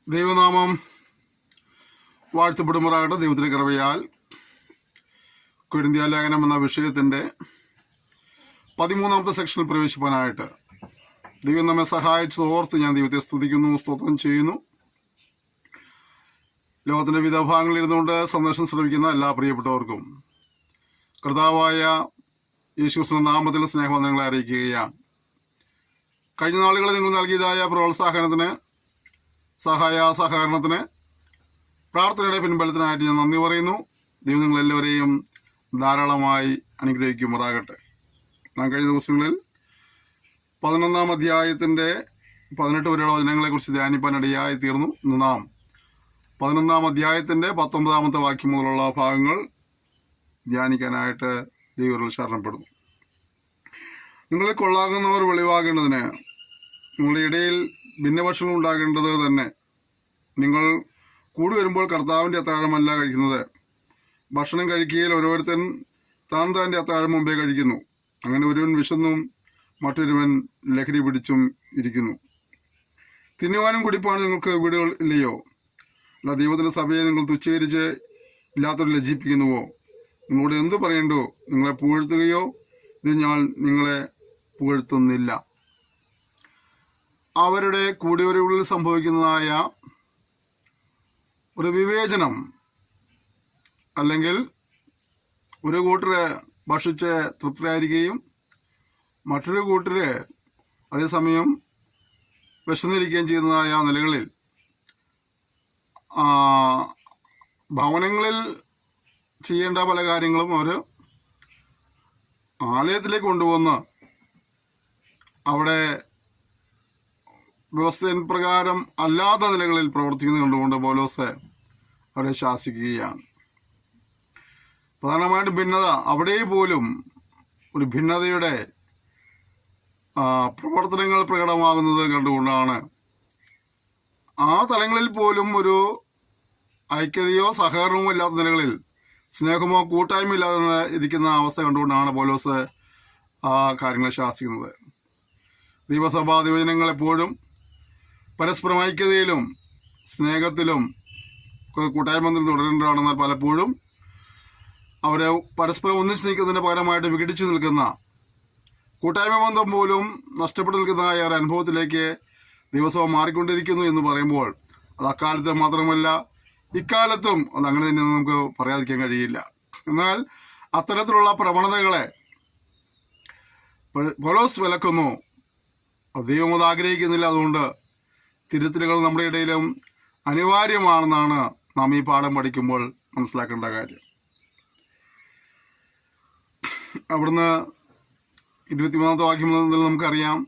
ദൈവനാമം വാഴ്ത്തപ്പെടുമാറാകട്ടെ. ദൈവത്തിൻ്റെ കൃപയാൽ കൊരിന്ത്യ ലേഖനം എന്ന വിഷയത്തിൻ്റെ 13ാമത്തെ സെക്ഷനിൽ പ്രവേശിപ്പാനായിട്ട് ദൈവം നമ്മെ സഹായിച്ചത് ഓർത്ത് ഞാൻ ദൈവത്തെ സ്തുതിക്കുന്നു, സ്തോത്രം ചെയ്യുന്നു. ലോകത്തിൻ്റെ വിവിധ ഭാഗങ്ങളിൽ ഇരുന്നുകൊണ്ട് സന്ദേശം ശ്രമിക്കുന്ന എല്ലാ പ്രിയപ്പെട്ടവർക്കും കർത്താവായ യേശുക്രിസ്തുവിന്റെ നാമത്തിൽ സ്നേഹവന്ദനങ്ങളെ അറിയിക്കുകയാണ്. കഴിഞ്ഞ നാളുകളിൽ നിങ്ങൾ നൽകിയതായ പ്രോത്സാഹനത്തിന്, സഹകരണത്തിന്, പ്രാർത്ഥനയുടെ പിൻബലത്തിനായിട്ട് ഞാൻ നന്ദി പറയുന്നു. ദൈവം നിങ്ങളെല്ലാവരെയും ധാരാളമായി അനുഗ്രഹിക്കുമാറാകട്ടെ. നാം കഴിഞ്ഞ ദിവസങ്ങളിൽ 11ാം അധ്യായത്തിൻ്റെ 18 വരെയുള്ള വചനങ്ങളെക്കുറിച്ച് ധ്യാനിപ്പാനിടയായി തീർന്നു. ഇന്ന് നാം 11ാം അധ്യായത്തിൻ്റെ 19ാമത്തെ വാക്യം മുതലുള്ള ഭാഗങ്ങൾ ധ്യാനിക്കാനായിട്ട് ദൈവത്തിൽ ശരണപ്പെടുന്നു. നിങ്ങളിൽ കൊള്ളാകുന്നവർ വെളിവാകേണ്ടതിന് നിങ്ങളുടെ ഇടയിൽ ഭിന്നപക്ഷങ്ങൾ ഉണ്ടാകേണ്ടത് തന്നെ. നിങ്ങൾ കൂടി വരുമ്പോൾ കർത്താവിൻ്റെ അത്താഴമല്ല കഴിക്കുന്നത്. ഭക്ഷണം കഴിക്കുകയിൽ ഓരോരുത്തൻ താൻ താൻ്റെ അത്താഴം മുമ്പേ കഴിക്കുന്നു. അങ്ങനെ ഒരുവൻ വിശന്നും മറ്റൊരുവൻ ലഹരി പിടിച്ചും ഇരിക്കുന്നു. തിന്നുവാനും കുടിപ്പാനും നിങ്ങൾക്ക് വീടുകൾ ഇല്ലയോ? അല്ല, ദൈവത്തിൻ്റെ സഭയെ നിങ്ങൾ തുച്ഛീകരിച്ച് ഇല്ലാത്തവർ ലജ്ജിപ്പിക്കുന്നുവോ? നിങ്ങളോട് എന്ത് പറയണ്ടോ? നിങ്ങളെ പുകഴ്ത്തുകയോ? ഇത് ഞാൻ നിങ്ങളെ പുകഴ്ത്തുന്നില്ല. അവരുടെ കൂടിയവരുള്ളിൽ സംഭവിക്കുന്നതായ ഒരു വിവേചനം, അല്ലെങ്കിൽ ഒരു കൂട്ടര് ഭക്ഷിച്ച് തൃപ്തരായിരിക്കുകയും മറ്റൊരു കൂട്ടര് അതേസമയം വിശന്നിരിക്കുകയും ചെയ്യുന്നതായ നിലകളിൽ ഭവനങ്ങളിൽ ചെയ്യേണ്ട പല കാര്യങ്ങളും അവർ ആലയത്തിലേക്ക് കൊണ്ടുവന്ന് അവിടെ വ്യവസ്ഥ പ്രകാരം അല്ലാത്ത നിലകളിൽ പ്രവർത്തിക്കുന്നത് കണ്ടുകൊണ്ട് പൗലോസ് അവരെ ശാസിക്കുകയാണ്. പ്രധാനമായിട്ടും ഭിന്നത, അവിടെ പോലും ഒരു ഭിന്നതയുടെ പ്രവർത്തനങ്ങൾ പ്രകടമാകുന്നത് കണ്ടുകൊണ്ടാണ് ആ തലങ്ങളിൽ പോലും ഒരു ഐക്യതയോ സഹകരണമോ ഇല്ലാത്ത നിലകളിൽ, സ്നേഹമോ കൂട്ടായ്മ ഇല്ലാതെ ഇരിക്കുന്ന അവസ്ഥ കണ്ടുകൊണ്ടാണ് പൗലോസ് ആ കാര്യങ്ങളെ ശാസിക്കുന്നത്. ദൈവസഭാ ദിവചനങ്ങൾ എപ്പോഴും പരസ്പരം ഐക്യതയിലും സ്നേഹത്തിലും കൂട്ടായ്മയിൽ തുടരേണ്ടതാണെന്നാൽ പലപ്പോഴും അവരെ പരസ്പരം ഒന്നിച്ച് നിൽക്കുന്നതിന് പകരമായിട്ട് വിഘടിച്ചു നിൽക്കുന്ന, കൂട്ടായ്മ ബന്ധം പോലും നഷ്ടപ്പെട്ടു നിൽക്കുന്നതായ ഒരു അനുഭവത്തിലേക്ക് ദൈവസഭ മാറിക്കൊണ്ടിരിക്കുന്നു എന്ന് പറയുമ്പോൾ അത് അക്കാലത്ത് മാത്രമല്ല ഇക്കാലത്തും അതങ്ങനെ തന്നെ നമുക്ക് പറയാതിരിക്കാൻ കഴിയില്ല. എന്നാൽ അത്തരത്തിലുള്ള പ്രവണതകളെ പൗലോസ് വിലക്കുന്നു. ദൈവം അത് ആഗ്രഹിക്കുന്നില്ല. അതുകൊണ്ട് തിരുത്തലുകൾ നമ്മുടെ ഇടയിലും അനിവാര്യമാണെന്നാണ് നാം ഈ പാഠം പഠിക്കുമ്പോൾ മനസ്സിലാക്കേണ്ട കാര്യം. അവിടുന്ന് 23ാമത്തെ വാക്യം മുതൽ നമുക്കറിയാം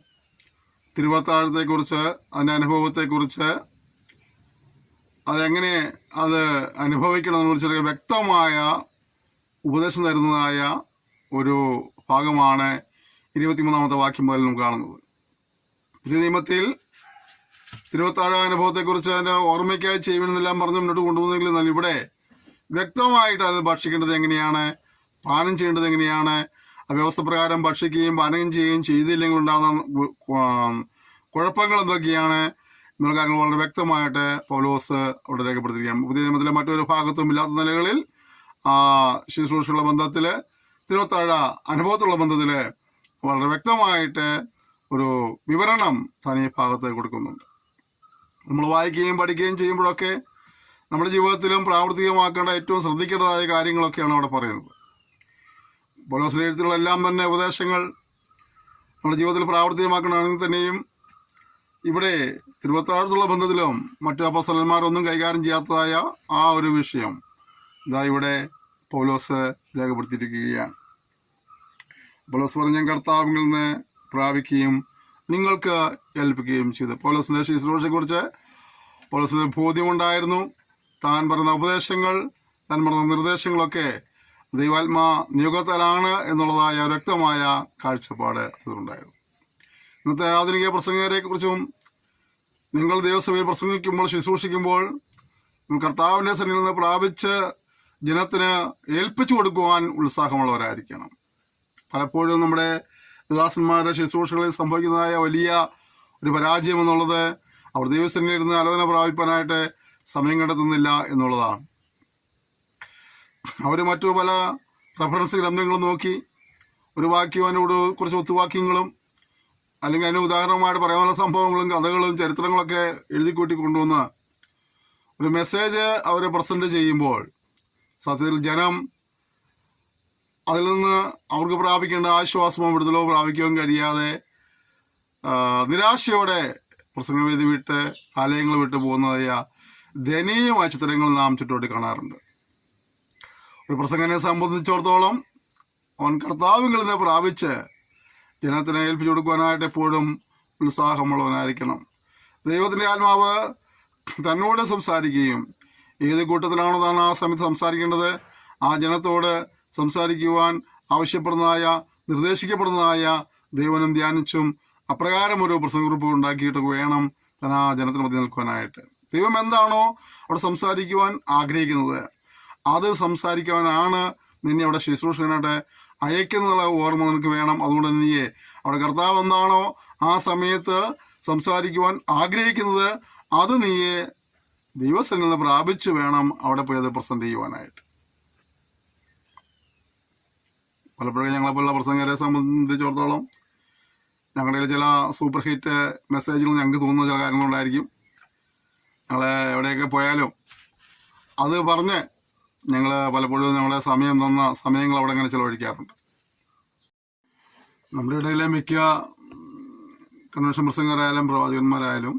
തിരുവത്താഴത്തെക്കുറിച്ച്, അതിൻ്റെ അനുഭവത്തെക്കുറിച്ച്, അതെങ്ങനെ അത് അനുഭവിക്കണമെന്ന് കുറിച്ച് വ്യക്തമായ ഉപദേശം തരുന്നതായ ഒരു ഭാഗമാണ് 23ാമത്തെ വാക്യം മുതൽ നമുക്ക് കാണുന്നത്. പുതിയ നിയമത്തിൽ തിരുവത്താഴ അനുഭവത്തെക്കുറിച്ച് അതിൻ്റെ ഓർമ്മയ്ക്കായി ചെയ്യുമെന്നെല്ലാം പറഞ്ഞ് മുന്നോട്ട് കൊണ്ടുപോകുന്നെങ്കിൽ, എന്നാൽ ഇവിടെ വ്യക്തമായിട്ട് അത് ഭക്ഷിക്കേണ്ടത് എങ്ങനെയാണ്, പാനം ചെയ്യേണ്ടത് എങ്ങനെയാണ്, ആ വ്യവസ്ഥ പ്രകാരം ഭക്ഷിക്കുകയും പാനം ചെയ്യുകയും ചെയ്തില്ലെങ്കിൽ ഉണ്ടാകുന്ന കുഴപ്പങ്ങൾ എന്തൊക്കെയാണ് എന്നുള്ള കാര്യങ്ങൾ വളരെ വ്യക്തമായിട്ട് പൗലോസ് അവിടെ രേഖപ്പെടുത്തിയിരിക്കുകയാണ്. പുതിയ നിയമത്തിലെ മറ്റൊരു ഭാഗത്തും ഇല്ലാത്ത നിലകളിൽ ശുശ്രൂഷയുള്ള ബന്ധത്തിൽ, തിരുവത്താഴ അനുഭവത്തിലുള്ള ബന്ധത്തിൽ വളരെ വ്യക്തമായിട്ട് ഒരു വിവരണം താൻ ഈ ഭാഗത്ത് കൊടുക്കുന്നുണ്ട്. നമ്മൾ വായിക്കുകയും പഠിക്കുകയും ചെയ്യുമ്പോഴൊക്കെ നമ്മുടെ ജീവിതത്തിലും പ്രാവർത്തികമാക്കേണ്ട ഏറ്റവും ശ്രദ്ധിക്കേണ്ടതായ കാര്യങ്ങളൊക്കെയാണ് അവിടെ പറയുന്നത്. പൗലോസിന്റെ എഴുത്തുകളെല്ലാം തന്നെ ഉപദേശങ്ങൾ നമ്മുടെ ജീവിതത്തിൽ പ്രാവർത്തികമാക്കണമെങ്കിൽ തന്നെയും ഇവിടെ തിരുവത്താഴത്തുള്ള ബന്ധത്തിലും മറ്റു അപ്പോസ്തലന്മാരൊന്നും കൈകാര്യം ചെയ്യാത്തതായ ആ ഒരു വിഷയം ഇതാ ഇവിടെ പൗലോസ് രേഖപ്പെടുത്തിയിരിക്കുകയാണ്. പൗലോസ് പറഞ്ഞ കർത്താവിൽ നിന്ന് പ്രാപിക്കുകയും നിങ്ങൾക്ക് ഏൽപ്പിക്കുകയും ചെയ്തു. പൗലോസിന്റെ ശുശ്രൂഷയെക്കുറിച്ച് പൗലോസിന് ബോധ്യമുണ്ടായിരുന്നു. താൻ പറഞ്ഞ ഉപദേശങ്ങൾ, താൻ പറഞ്ഞ നിർദ്ദേശങ്ങളൊക്കെ ദൈവാത്മാ നിയോഗത്താലാണ് എന്നുള്ളതായ വ്യക്തമായ കാഴ്ചപ്പാട് അതിലുണ്ടായിരുന്നു. ഇന്നത്തെ ആധുനിക പ്രസംഗരെ കുറിച്ചും നിങ്ങൾ ദൈവസഭയിൽ പ്രസംഗിക്കുമ്പോൾ, ശുശ്രൂഷിക്കുമ്പോൾ കർത്താവിൻ്റെ സന്നിധിയിൽ നിന്ന് പ്രാപിച്ച് ജനത്തിന് ഏൽപ്പിച്ചു കൊടുക്കുവാൻ ഉത്സാഹമുള്ളവരായിരിക്കണം. പലപ്പോഴും നമ്മുടെ ദാസന്മാരുടെ ശുശ്രൂഷകളിൽ സംഭവിക്കുന്നതായ വലിയ ഒരു പരാജയം എന്നുള്ളത് അവർ ദൈവസന്നിധിയിൽ ആലോചന പ്രാപിപ്പാനായിട്ട് സമയം കണ്ടെത്തുന്നില്ല എന്നുള്ളതാണ്. അവർ മറ്റു പല റെഫറൻസ് ഗ്രന്ഥങ്ങളും നോക്കി ഒരു വാക്യവും അതിനോട് കുറച്ച് ഒത്തുവാക്യങ്ങളും അല്ലെങ്കിൽ അതിന് ഉദാഹരണമായിട്ട് പറയാനുള്ള സംഭവങ്ങളും കഥകളും ചരിത്രങ്ങളൊക്കെ എഴുതിക്കൂട്ടി കൊണ്ടുവന്ന് ഒരു മെസ്സേജ് അവർ പ്രസൻറ്റ് ചെയ്യുമ്പോൾ സത്യത്തിൽ ജനം അതിൽ നിന്ന് അവർക്ക് പ്രാപിക്കേണ്ട ആശ്വാസമോ വിടുതലോ പ്രാപിക്കാൻ കഴിയാതെ നിരാശയോടെ പ്രസംഗവേദി വിട്ട് ആലയങ്ങൾ വിട്ട് പോകുന്നതായ ദയനീയമായ ചിത്രങ്ങൾ നാം ചുറ്റോട്ട് കാണാറുണ്ട്. ഒരു പ്രസംഗനെ സംബന്ധിച്ചിടത്തോളം അവൻ കർത്താവിൽ നിന്ന് പ്രാപിച്ച് ജനത്തിനെ ഏൽപ്പിച്ചു കൊടുക്കുവാനായിട്ട് എപ്പോഴും ഉത്സാഹമുള്ളവനായിരിക്കണം. ദൈവത്തിൻ്റെ ആത്മാവ് തന്നോട് സംസാരിക്കുകയും ഏത് കൂട്ടത്തിലാണോ താൻ ആ സമയത്ത് സംസാരിക്കേണ്ടത് ആ ജനത്തോട് സംസാരിക്കുവാൻ ആവശ്യപ്പെടുന്നതായ നിർദ്ദേശിക്കപ്പെടുന്നതായ ദൈവനം ധ്യാനിച്ചും അപ്രകാരം ഒരു പ്രസംഗക്കുറിപ്പ് ഉണ്ടാക്കിയിട്ട് വേണം താൻ ആ ജനത്തിന് മധ്യ നിൽക്കുവാനായിട്ട്. ദൈവം എന്താണോ അവിടെ സംസാരിക്കുവാൻ ആഗ്രഹിക്കുന്നത് അത് സംസാരിക്കുവാനാണ് നിന്നെ അവിടെ ശുശ്രൂഷകനായിട്ട് അയക്കുന്നുള്ള ഓർമ്മ നിനക്ക് വേണം. അതുകൊണ്ട് നീയെ അവിടെ കർത്താവ് എന്താണോ ആ സമയത്ത് സംസാരിക്കുവാൻ ആഗ്രഹിക്കുന്നത് അത് നീയെ ദൈവസന്നിധിയിൽ പ്രാപിച്ച് വേണം അവിടെ പോയി അത് പ്രസന്റ് ചെയ്യുവാനായിട്ട്. പലപ്പോഴും ഞങ്ങളെപ്പോലുള്ള പ്രസംഗരെ സംബന്ധിച്ചിടത്തോളം ഞങ്ങളുടെ ചില സൂപ്പർ ഹിറ്റ് മെസ്സേജുകൾ ഞങ്ങൾക്ക് തോന്നുന്ന ചില കാര്യങ്ങളുണ്ടായിരിക്കും. ഞങ്ങൾ എവിടെയൊക്കെ പോയാലും അത് പറഞ്ഞ് ഞങ്ങൾ പലപ്പോഴും ഞങ്ങളുടെ സമയം തന്ന സമയങ്ങൾ അവിടെ അങ്ങനെ ചിലവഴിക്കാറുണ്ട്. നമ്മുടെ ഇടയിലെ മിക്ക കൺവെൻഷൻ പ്രസംഗരായാലും പ്രവാചകന്മാരായാലും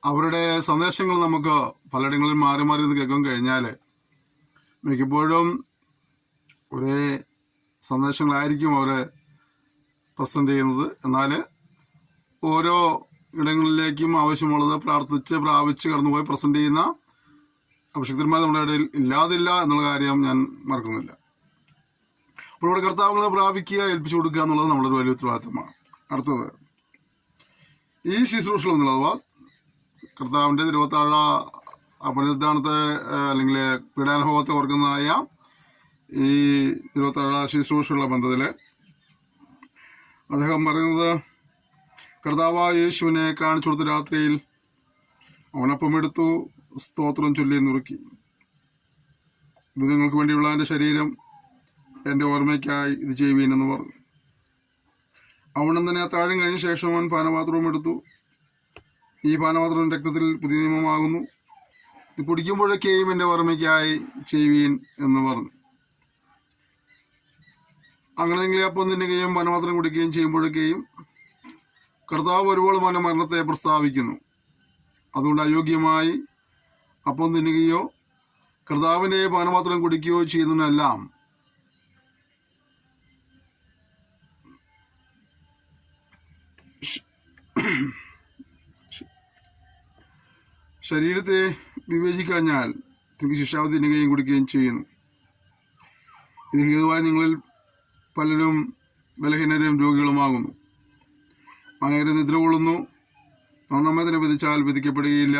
അവരുടെ സന്ദേശങ്ങൾ നമുക്ക് പലയിടങ്ങളിൽ മാറി മാറി നിന്ന് കേൾക്കാൻ കഴിഞ്ഞാൽ മിക്കപ്പോഴും ഒരേ സന്ദേശങ്ങളായിരിക്കും അവർ പ്രസൻറ്റ് ചെയ്യുന്നത്. എന്നാൽ ഓരോ ഇടങ്ങളിലേക്കും ആവശ്യമുള്ളത് പ്രാർത്ഥിച്ച് പ്രാപിച്ച് കടന്നുപോയി പ്രസൻറ്റ് ചെയ്യുന്ന അഭിഷിക്തന്മാർ നമ്മുടെ ഇടയിൽ ഇല്ലാതില്ല എന്നുള്ള കാര്യം ഞാൻ മറക്കുന്നില്ല. അപ്പോൾ ഇവിടെ കർത്താവിനെ പ്രാപിക്കുക ഏൽപ്പിച്ചു കൊടുക്കുക എന്നുള്ളത് നമ്മളൊരു വലിയ ഉത്തരവാദിത്തമാണ്. അടുത്തത് ഈ ശുശ്രൂഷകൾ എന്നുള്ളത് കർത്താവിൻ്റെ തിരുവത്താഴ പുനരുദ്ധാനത്തെ അല്ലെങ്കിൽ പീഡാനുഭവത്തെ ഓർക്കുന്നതായ ഈ തിരുവത്താഴ ശുശ്രൂഷയുള്ള ബന്ധത്തിൽ അദ്ദേഹം പറയുന്നത് കർത്താവായ യേശുവിനെ കാണിച്ചു കൊടുത്ത രാത്രിയിൽ അവനപ്പം എടുത്തു സ്തോത്രം ചൊല്ലി നുറുക്കി, ഇത് നിങ്ങൾക്ക് വേണ്ടിയുള്ള എൻ്റെ ശരീരം, എൻ്റെ ഓർമ്മയ്ക്കായി ഇത് ചെയ്യുവീൻ എന്ന് പറഞ്ഞു. അവനും തന്നെ അത്താഴം കഴിഞ്ഞ ശേഷം അവൻ പാനപാത്രവും എടുത്തു, ഈ പാനപാത്രം രക്തത്തിൽ പുതിയ നിയമമാകുന്നു, ഇത് കുടിക്കുമ്പോഴൊക്കെയും എൻ്റെ ഓർമ്മയ്ക്കായി ചെയ്യുവീൻ എന്ന് പറഞ്ഞു. അങ്ങനെയെങ്കിൽ അപ്പം തിന്നുകയും പാനപാത്രം കുടിക്കുകയും ചെയ്യുമ്പോഴൊക്കെയും കർത്താവ് ഒരുപോലെ അവൻ്റെ മരണത്തെ പ്രസ്താവിക്കുന്നു. അതുകൊണ്ട് അയോഗ്യമായി അപ്പം തിന്നുകയോ കർത്താവിൻ്റെ പാനപാത്രം കുടിക്കുകയോ ചെയ്യുന്നതിനെല്ലാം ശരീരത്തെ വിവേചിക്കാഞ്ഞാൽ നിങ്ങൾക്ക് ശിക്ഷാവിധി തിന്നുകയും കുടിക്കുകയും ചെയ്യുന്നു. ഇത് ഹേതുവായി നിങ്ങളിൽ പലരും ബലഹീനരും രോഗികളുമാകുന്നു. അനേകം നിദ്ര കൊള്ളുന്നു. നാം നമ്മെ തന്നെ വിധിച്ചാൽ വിധിക്കപ്പെടുകയില്ല.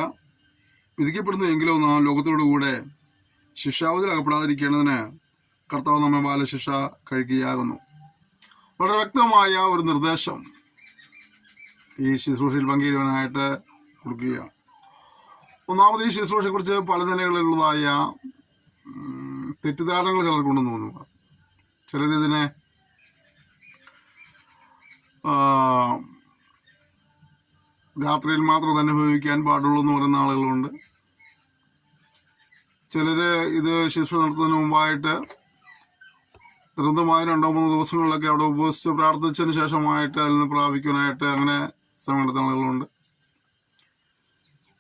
വിധിക്കപ്പെടുന്നുവെങ്കിലോ നാം ലോകത്തോടുകൂടെ ശിക്ഷാവിധിയിൽ അകപ്പെടാതിരിക്കേണ്ടതിന് കർത്താവ് നമ്മെ ബാലശിക്ഷ കഴിക്കുകയാകുന്നു. വളരെ വ്യക്തമായ ഒരു നിർദ്ദേശം ഈ ശുശ്രൂഷയിൽ പങ്കുചേരുവാനായിട്ട് കൊടുക്കുകയാണ്. ഒന്നാമത് ഈ ശുശ്രൂഷയെക്കുറിച്ച് പല നിലകളിലുള്ളതായ തെറ്റിദ്ധാരണകൾ ചിലർക്കുണ്ടെന്ന് തോന്നുന്നു. ചിലരിതിനെ രാത്രിയിൽ മാത്രം തന്നെ അനുഭവിക്കാൻ പാടുള്ളൂ എന്ന് പറയുന്ന ആളുകളുണ്ട്. ചിലർ ഇത് ശുശ്രൂഷ നടത്തുന്നതിന് മുമ്പായിട്ട് ദൃഢമായ 2-3 ദിവസങ്ങളിലൊക്കെ അവിടെ ഉപവസിച്ച് പ്രാർത്ഥിച്ചതിന് ശേഷമായിട്ട് അതിൽ നിന്ന് പ്രാപിക്കാനായിട്ട് അങ്ങനെ സമയം എടുത്തുന്ന ആളുകളുണ്ട്.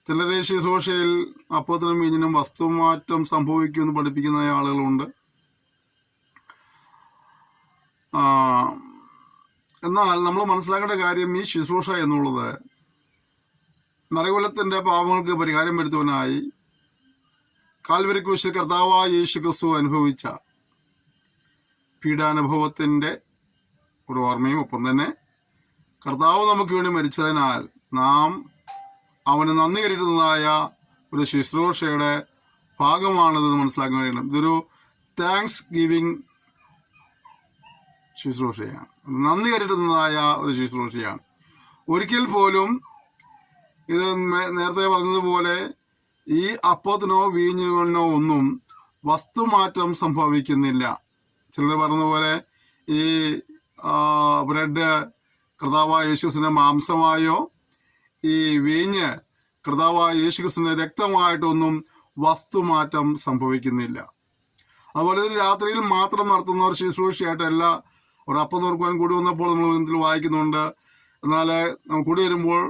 ചിലർ ശുശ്രൂഷയിൽ അപ്പത്തിനും മീനിനും വസ്തുമാറ്റം സംഭവിക്കുമെന്ന് പഠിപ്പിക്കുന്ന ആളുകളുണ്ട്. എന്നാൽ നമ്മൾ മനസ്സിലാക്കേണ്ട കാര്യം ഈ ശുശ്രൂഷ എന്നുള്ളത് നരകുലത്തിൻ്റെ പാപങ്ങൾക്ക് പരിഹാരം വരുത്തുവാനായി കാൽവരി ക്രൂശിൽ കർത്താവായ യേശു ക്രിസ്തു അനുഭവിച്ച പീഡാനുഭവത്തിൻ്റെ ഒരു ഓർമ്മയും ഒപ്പം തന്നെ കർത്താവ് നമുക്ക് വേണ്ടി മരിച്ചതിനാൽ നാം അവന് നന്ദി കരുതുന്നതായ ഒരു ശുശ്രൂഷയുടെ ഭാഗമാണിതെന്ന് മനസ്സിലാക്കാൻ കഴിയണം. ഇതൊരു താങ്ക്സ് ഗിവിങ് ശുശ്രൂഷയാണ്, നന്ദി കരുതുന്നതായ ഒരു ശുശ്രൂഷയാണ്. ഒരിക്കൽ പോലും ഇത് നേരത്തെ പറഞ്ഞതുപോലെ ഈ അപ്പത്തിനോ വീഞ്ഞിനോ ഒന്നും വസ്തുമാറ്റം സംഭവിക്കുന്നില്ല. ചിലർ പറഞ്ഞതുപോലെ ഈ ബ്രെഡ് കർത്താവായ യേശുക്രിസ്തുവിന്റെ മാംസമായോ ഈ വീഞ്ഞ് കർത്താവായ യേശുക്രിസ്തുവിന്റെ രക്തമായിട്ടൊന്നും വസ്തുമാറ്റം സംഭവിക്കുന്നില്ല. അതുപോലെ രാത്രിയിൽ മാത്രം നടത്തുന്ന ഒരു ശുശ്രൂഷയായിട്ടല്ല. ഒരു അപ്പം നോക്കുവാൻ കൂടി വന്നപ്പോൾ നമ്മൾ ഇതിൽ വായിക്കുന്നുണ്ട്. എന്നാൽ കൂടി വരുമ്പോൾ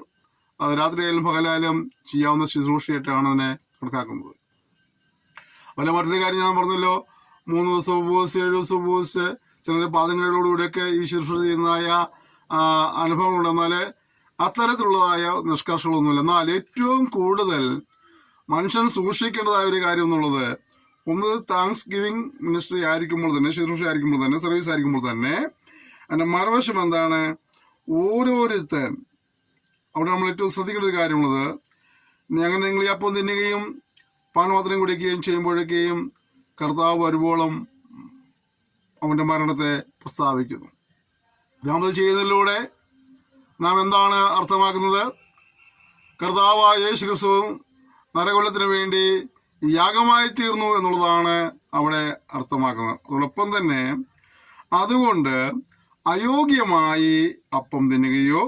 അത് രാത്രിയായാലും പകലായാലും ചെയ്യാവുന്ന ശുശ്രൂഷയായിട്ടാണ് അതിനെ കണക്കാക്കുന്നത്. അതുപോലെ മറ്റൊരു കാര്യം ഞാൻ പറഞ്ഞല്ലോ, 3 ദിവസം ഉപയോഗിച്ച് 7 ദിവസം ഉപയോഗിച്ച് ചിലർ പാദങ്ങളിലൂടെയൊക്കെ ഈ ശുശ്രൂഷ ചെയ്യുന്നതായ അനുഭവങ്ങളുണ്ട്. എന്നാൽ അത്തരത്തിലുള്ളതായ നിഷ്കർഷങ്ങളൊന്നുമില്ല. എന്നാൽ ഏറ്റവും കൂടുതൽ മനുഷ്യൻ സൂക്ഷിക്കേണ്ടതായ ഒരു കാര്യം എന്നുള്ളത്, ഒന്ന് താങ്ക്സ് ഗിവിങ് മിനിസ്ട്രി ആയിരിക്കുമ്പോൾ തന്നെ, ശുശ്രൂഷ ആയിരിക്കുമ്പോൾ തന്നെ, സർവീസ് ആയിരിക്കുമ്പോൾ തന്നെ അതിൻ്റെ മറുവശം എന്താണ്? ഓരോരുത്തൻ അവിടെ നമ്മൾ ഏറ്റവും ശ്രദ്ധിക്കേണ്ട ഒരു കാര്യമുള്ളത്, അങ്ങനെ നിങ്ങൾ ഈ അപ്പം തിന്നുകയും പാനപാത്രം കുടിക്കുകയും ചെയ്യുമ്പോഴൊക്കെയും കർത്താവ് വരുവോളം അവൻ്റെ മരണത്തെ പ്രസ്താവിക്കുന്നു. നാം അത് ചെയ്യുന്നതിലൂടെ നാം എന്താണ് അർത്ഥമാക്കുന്നത്? കർത്താവായ യേശുക്രിസ്തു നരകൊല്ലത്തിന് വേണ്ടി യാഗമായി തീർന്നു എന്നുള്ളതാണ് അവിടെ അർത്ഥമാക്കുന്നത്. അതോടൊപ്പം തന്നെ അതുകൊണ്ട് അയോഗ്യമായി അപ്പം തിന്നുകയോ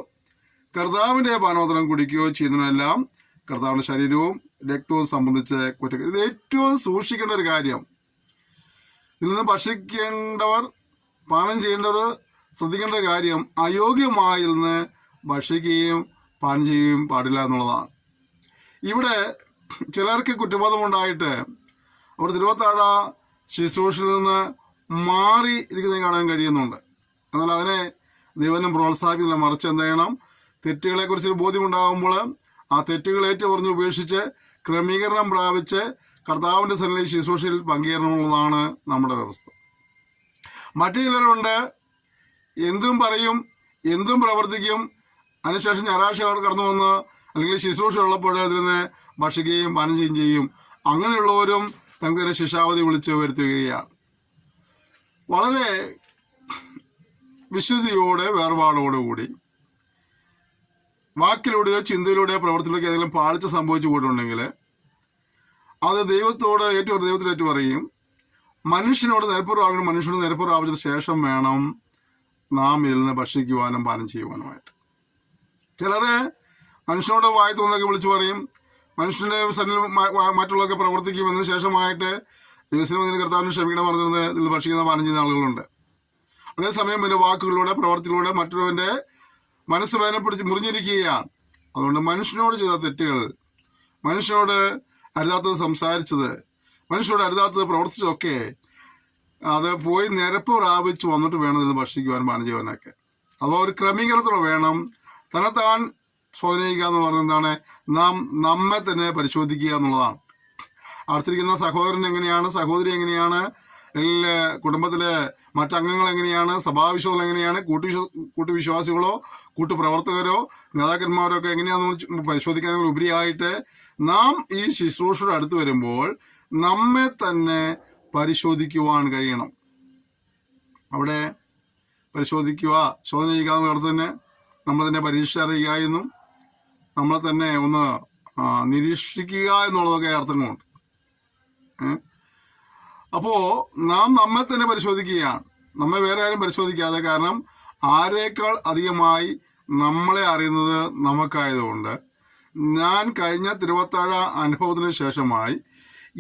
കർത്താവിൻ്റെ പാനപാത്രം കുടിക്കുകയോ ചെയ്യുന്നതിനെല്ലാം കർത്താവിൻ്റെ ശരീരവും രക്തവും സംബന്ധിച്ച് കുറ്റം. ഇത് ഏറ്റവും സൂക്ഷിക്കേണ്ട ഒരു കാര്യം. ഇതിൽ നിന്ന് ഭക്ഷിക്കേണ്ടവർ, പാനം ചെയ്യേണ്ടവർ ശ്രദ്ധിക്കേണ്ട കാര്യം അയോഗ്യമായി നിന്ന് ഭക്ഷിക്കുകയും പാനം ചെയ്യുകയും പാടില്ല എന്നുള്ളതാണ്. ഇവിടെ ചിലർക്ക് കുറ്റബോധമുണ്ടായിട്ട് അവർ തിരുവത്താഴ ശുശ്രൂഷയിൽ നിന്ന് മാറി ഇരിക്കുന്നത് കാണാൻ കഴിയുന്നുണ്ട്. എന്നാൽ അതിനെ ദൈവം പ്രോത്സാഹിപ്പിക്കില്ല. മറിച്ച് എന്ത് ചെയ്യണം? തെറ്റുകളെക്കുറിച്ച് ബോധ്യമുണ്ടാകുമ്പോൾ ആ തെറ്റുകൾ ഏറ്റുപറഞ്ഞ് ഉപേക്ഷിച്ച് ക്രമീകരണം പ്രാപിച്ച് കർത്താവിൻ്റെ സന്നിധിയിൽ ശുശ്രൂഷയിൽ പങ്കുചേരണമെന്നുള്ളതാണ് നമ്മുടെ വ്യവസ്ഥ. മറ്റു ചിലരുണ്ട്, എന്തും പറയും, എന്തും പ്രവർത്തിക്കും, അതിനുശേഷം ഞായറാഴ്ച കടന്നു വന്ന് അല്ലെങ്കിൽ ശുശ്രൂഷ ഉള്ളപ്പോൾ അതിൽ നിന്ന് ഭക്ഷിക്കുകയും പാനം ചെയ്യുകയും ചെയ്യും. അങ്ങനെയുള്ളവരും തങ്ങൾക്ക് ശിക്ഷാവധി വിളിച്ച് വരുത്തുകയാണ്. വളരെ വിശുദ്ധിയോടെ വേർപാടോടുകൂടി വാക്കിലൂടെയോ ചിന്തയിലൂടെയോ പ്രവർത്തിയിലൂടെയോ ഏതെങ്കിലും പാളിച്ച സംഭവിച്ചു പോയിട്ടുണ്ടെങ്കിൽ അത് ദൈവത്തോട് ദൈവത്തിലേറ്റു പറയും. മനുഷ്യനോട് നിരപ്പുറമാകണം. മനുഷ്യനോട് നിരപ്പുറമാവിച്ചതിന് ശേഷം വേണം നാം ഇതിൽ നിന്ന് ഭക്ഷിക്കുവാനും പാനം ചെയ്യുവാനുമായിട്ട്. ചിലര് മനുഷ്യനോട് വായി തോന്നൊക്കെ വിളിച്ചു പറയും, മനുഷ്യന്റെ മറ്റുള്ളതൊക്കെ പ്രവർത്തിക്കും. എന്നതിന് ശേഷമായിട്ട് ദൈവത്തിന് കർത്താവിന് ക്ഷമിക്കണം പറഞ്ഞത് ഇതിൽ ഭക്ഷിക്കുന്ന പാനം ചെയ്യുന്ന ആളുകളുണ്ട്. അതേസമയം പിന്നെ വാക്കുകളിലൂടെ പ്രവർത്തിയിലൂടെ മറ്റുള്ളവന്റെ മനസ്സ് വേദനപ്പിടിച്ച് മുറിഞ്ഞിരിക്കുകയാണ്. അതുകൊണ്ട് മനുഷ്യനോട് ചെയ്ത തെറ്റുകൾ, മനുഷ്യനോട് അരുതാത്തത് സംസാരിച്ചത്, മനുഷ്യനോട് അരുതാത്തത് പ്രവർത്തിച്ചതൊക്കെ അത് പോയി നിരപ്പ് പ്രാപിച്ച് വന്നിട്ട് വേണം ഇത് ഭക്ഷിക്കുവാൻ പാനം ചെയ്യുവാനൊക്കെ. അപ്പോൾ ഒരു ക്രമീകരണത്തോടെ വേണം. തന്നെത്താൻ ശോധനയിക്കുക എന്ന് പറഞ്ഞത് എന്താണ്? നാം നമ്മെ തന്നെ പരിശോധിക്കുക എന്നുള്ളതാണ്. അടുത്തിരിക്കുന്ന സഹോദരൻ എങ്ങനെയാണ്, സഹോദരി എങ്ങനെയാണ്, കുടുംബത്തിലെ മറ്റംഗങ്ങൾ എങ്ങനെയാണ്, സഭാവിശ്വാസികൾ എങ്ങനെയാണ്, കൂട്ടുവിശ്വാസികളോ കൂട്ടുപ്രവർത്തകരോ നേതാക്കന്മാരോ ഒക്കെ എങ്ങനെയാണെന്ന് പരിശോധിക്കാൻ ഉപരിയായിട്ട് നാം ഈ ശുശ്രൂഷയുടെ അടുത്ത് വരുമ്പോൾ നമ്മെ തന്നെ പരിശോധിക്കുവാൻ കഴിയണം. അവിടെ പരിശോധിക്കുക, ശോധന ചെയ്യുക എന്നുള്ളത് തന്നെ നമ്മൾ തന്നെ പരീക്ഷ അറിയുക എന്നും നമ്മളെ തന്നെ ഒന്ന് നിരീക്ഷിക്കുക എന്നുള്ളതൊക്കെ അർത്ഥങ്ങളുണ്ട്. അപ്പോൾ നാം നമ്മെ തന്നെ പരിശോധിക്കുകയാണ്, നമ്മെ വേറെ ആരും പരിശോധിക്കാതെ. കാരണം ആരേക്കാൾ അധികമായി നമ്മളെ അറിയുന്നത് നമുക്കായതുകൊണ്ട് ഞാൻ കഴിഞ്ഞ തിരുവത്താഴ അനുഭവത്തിന് ശേഷമായി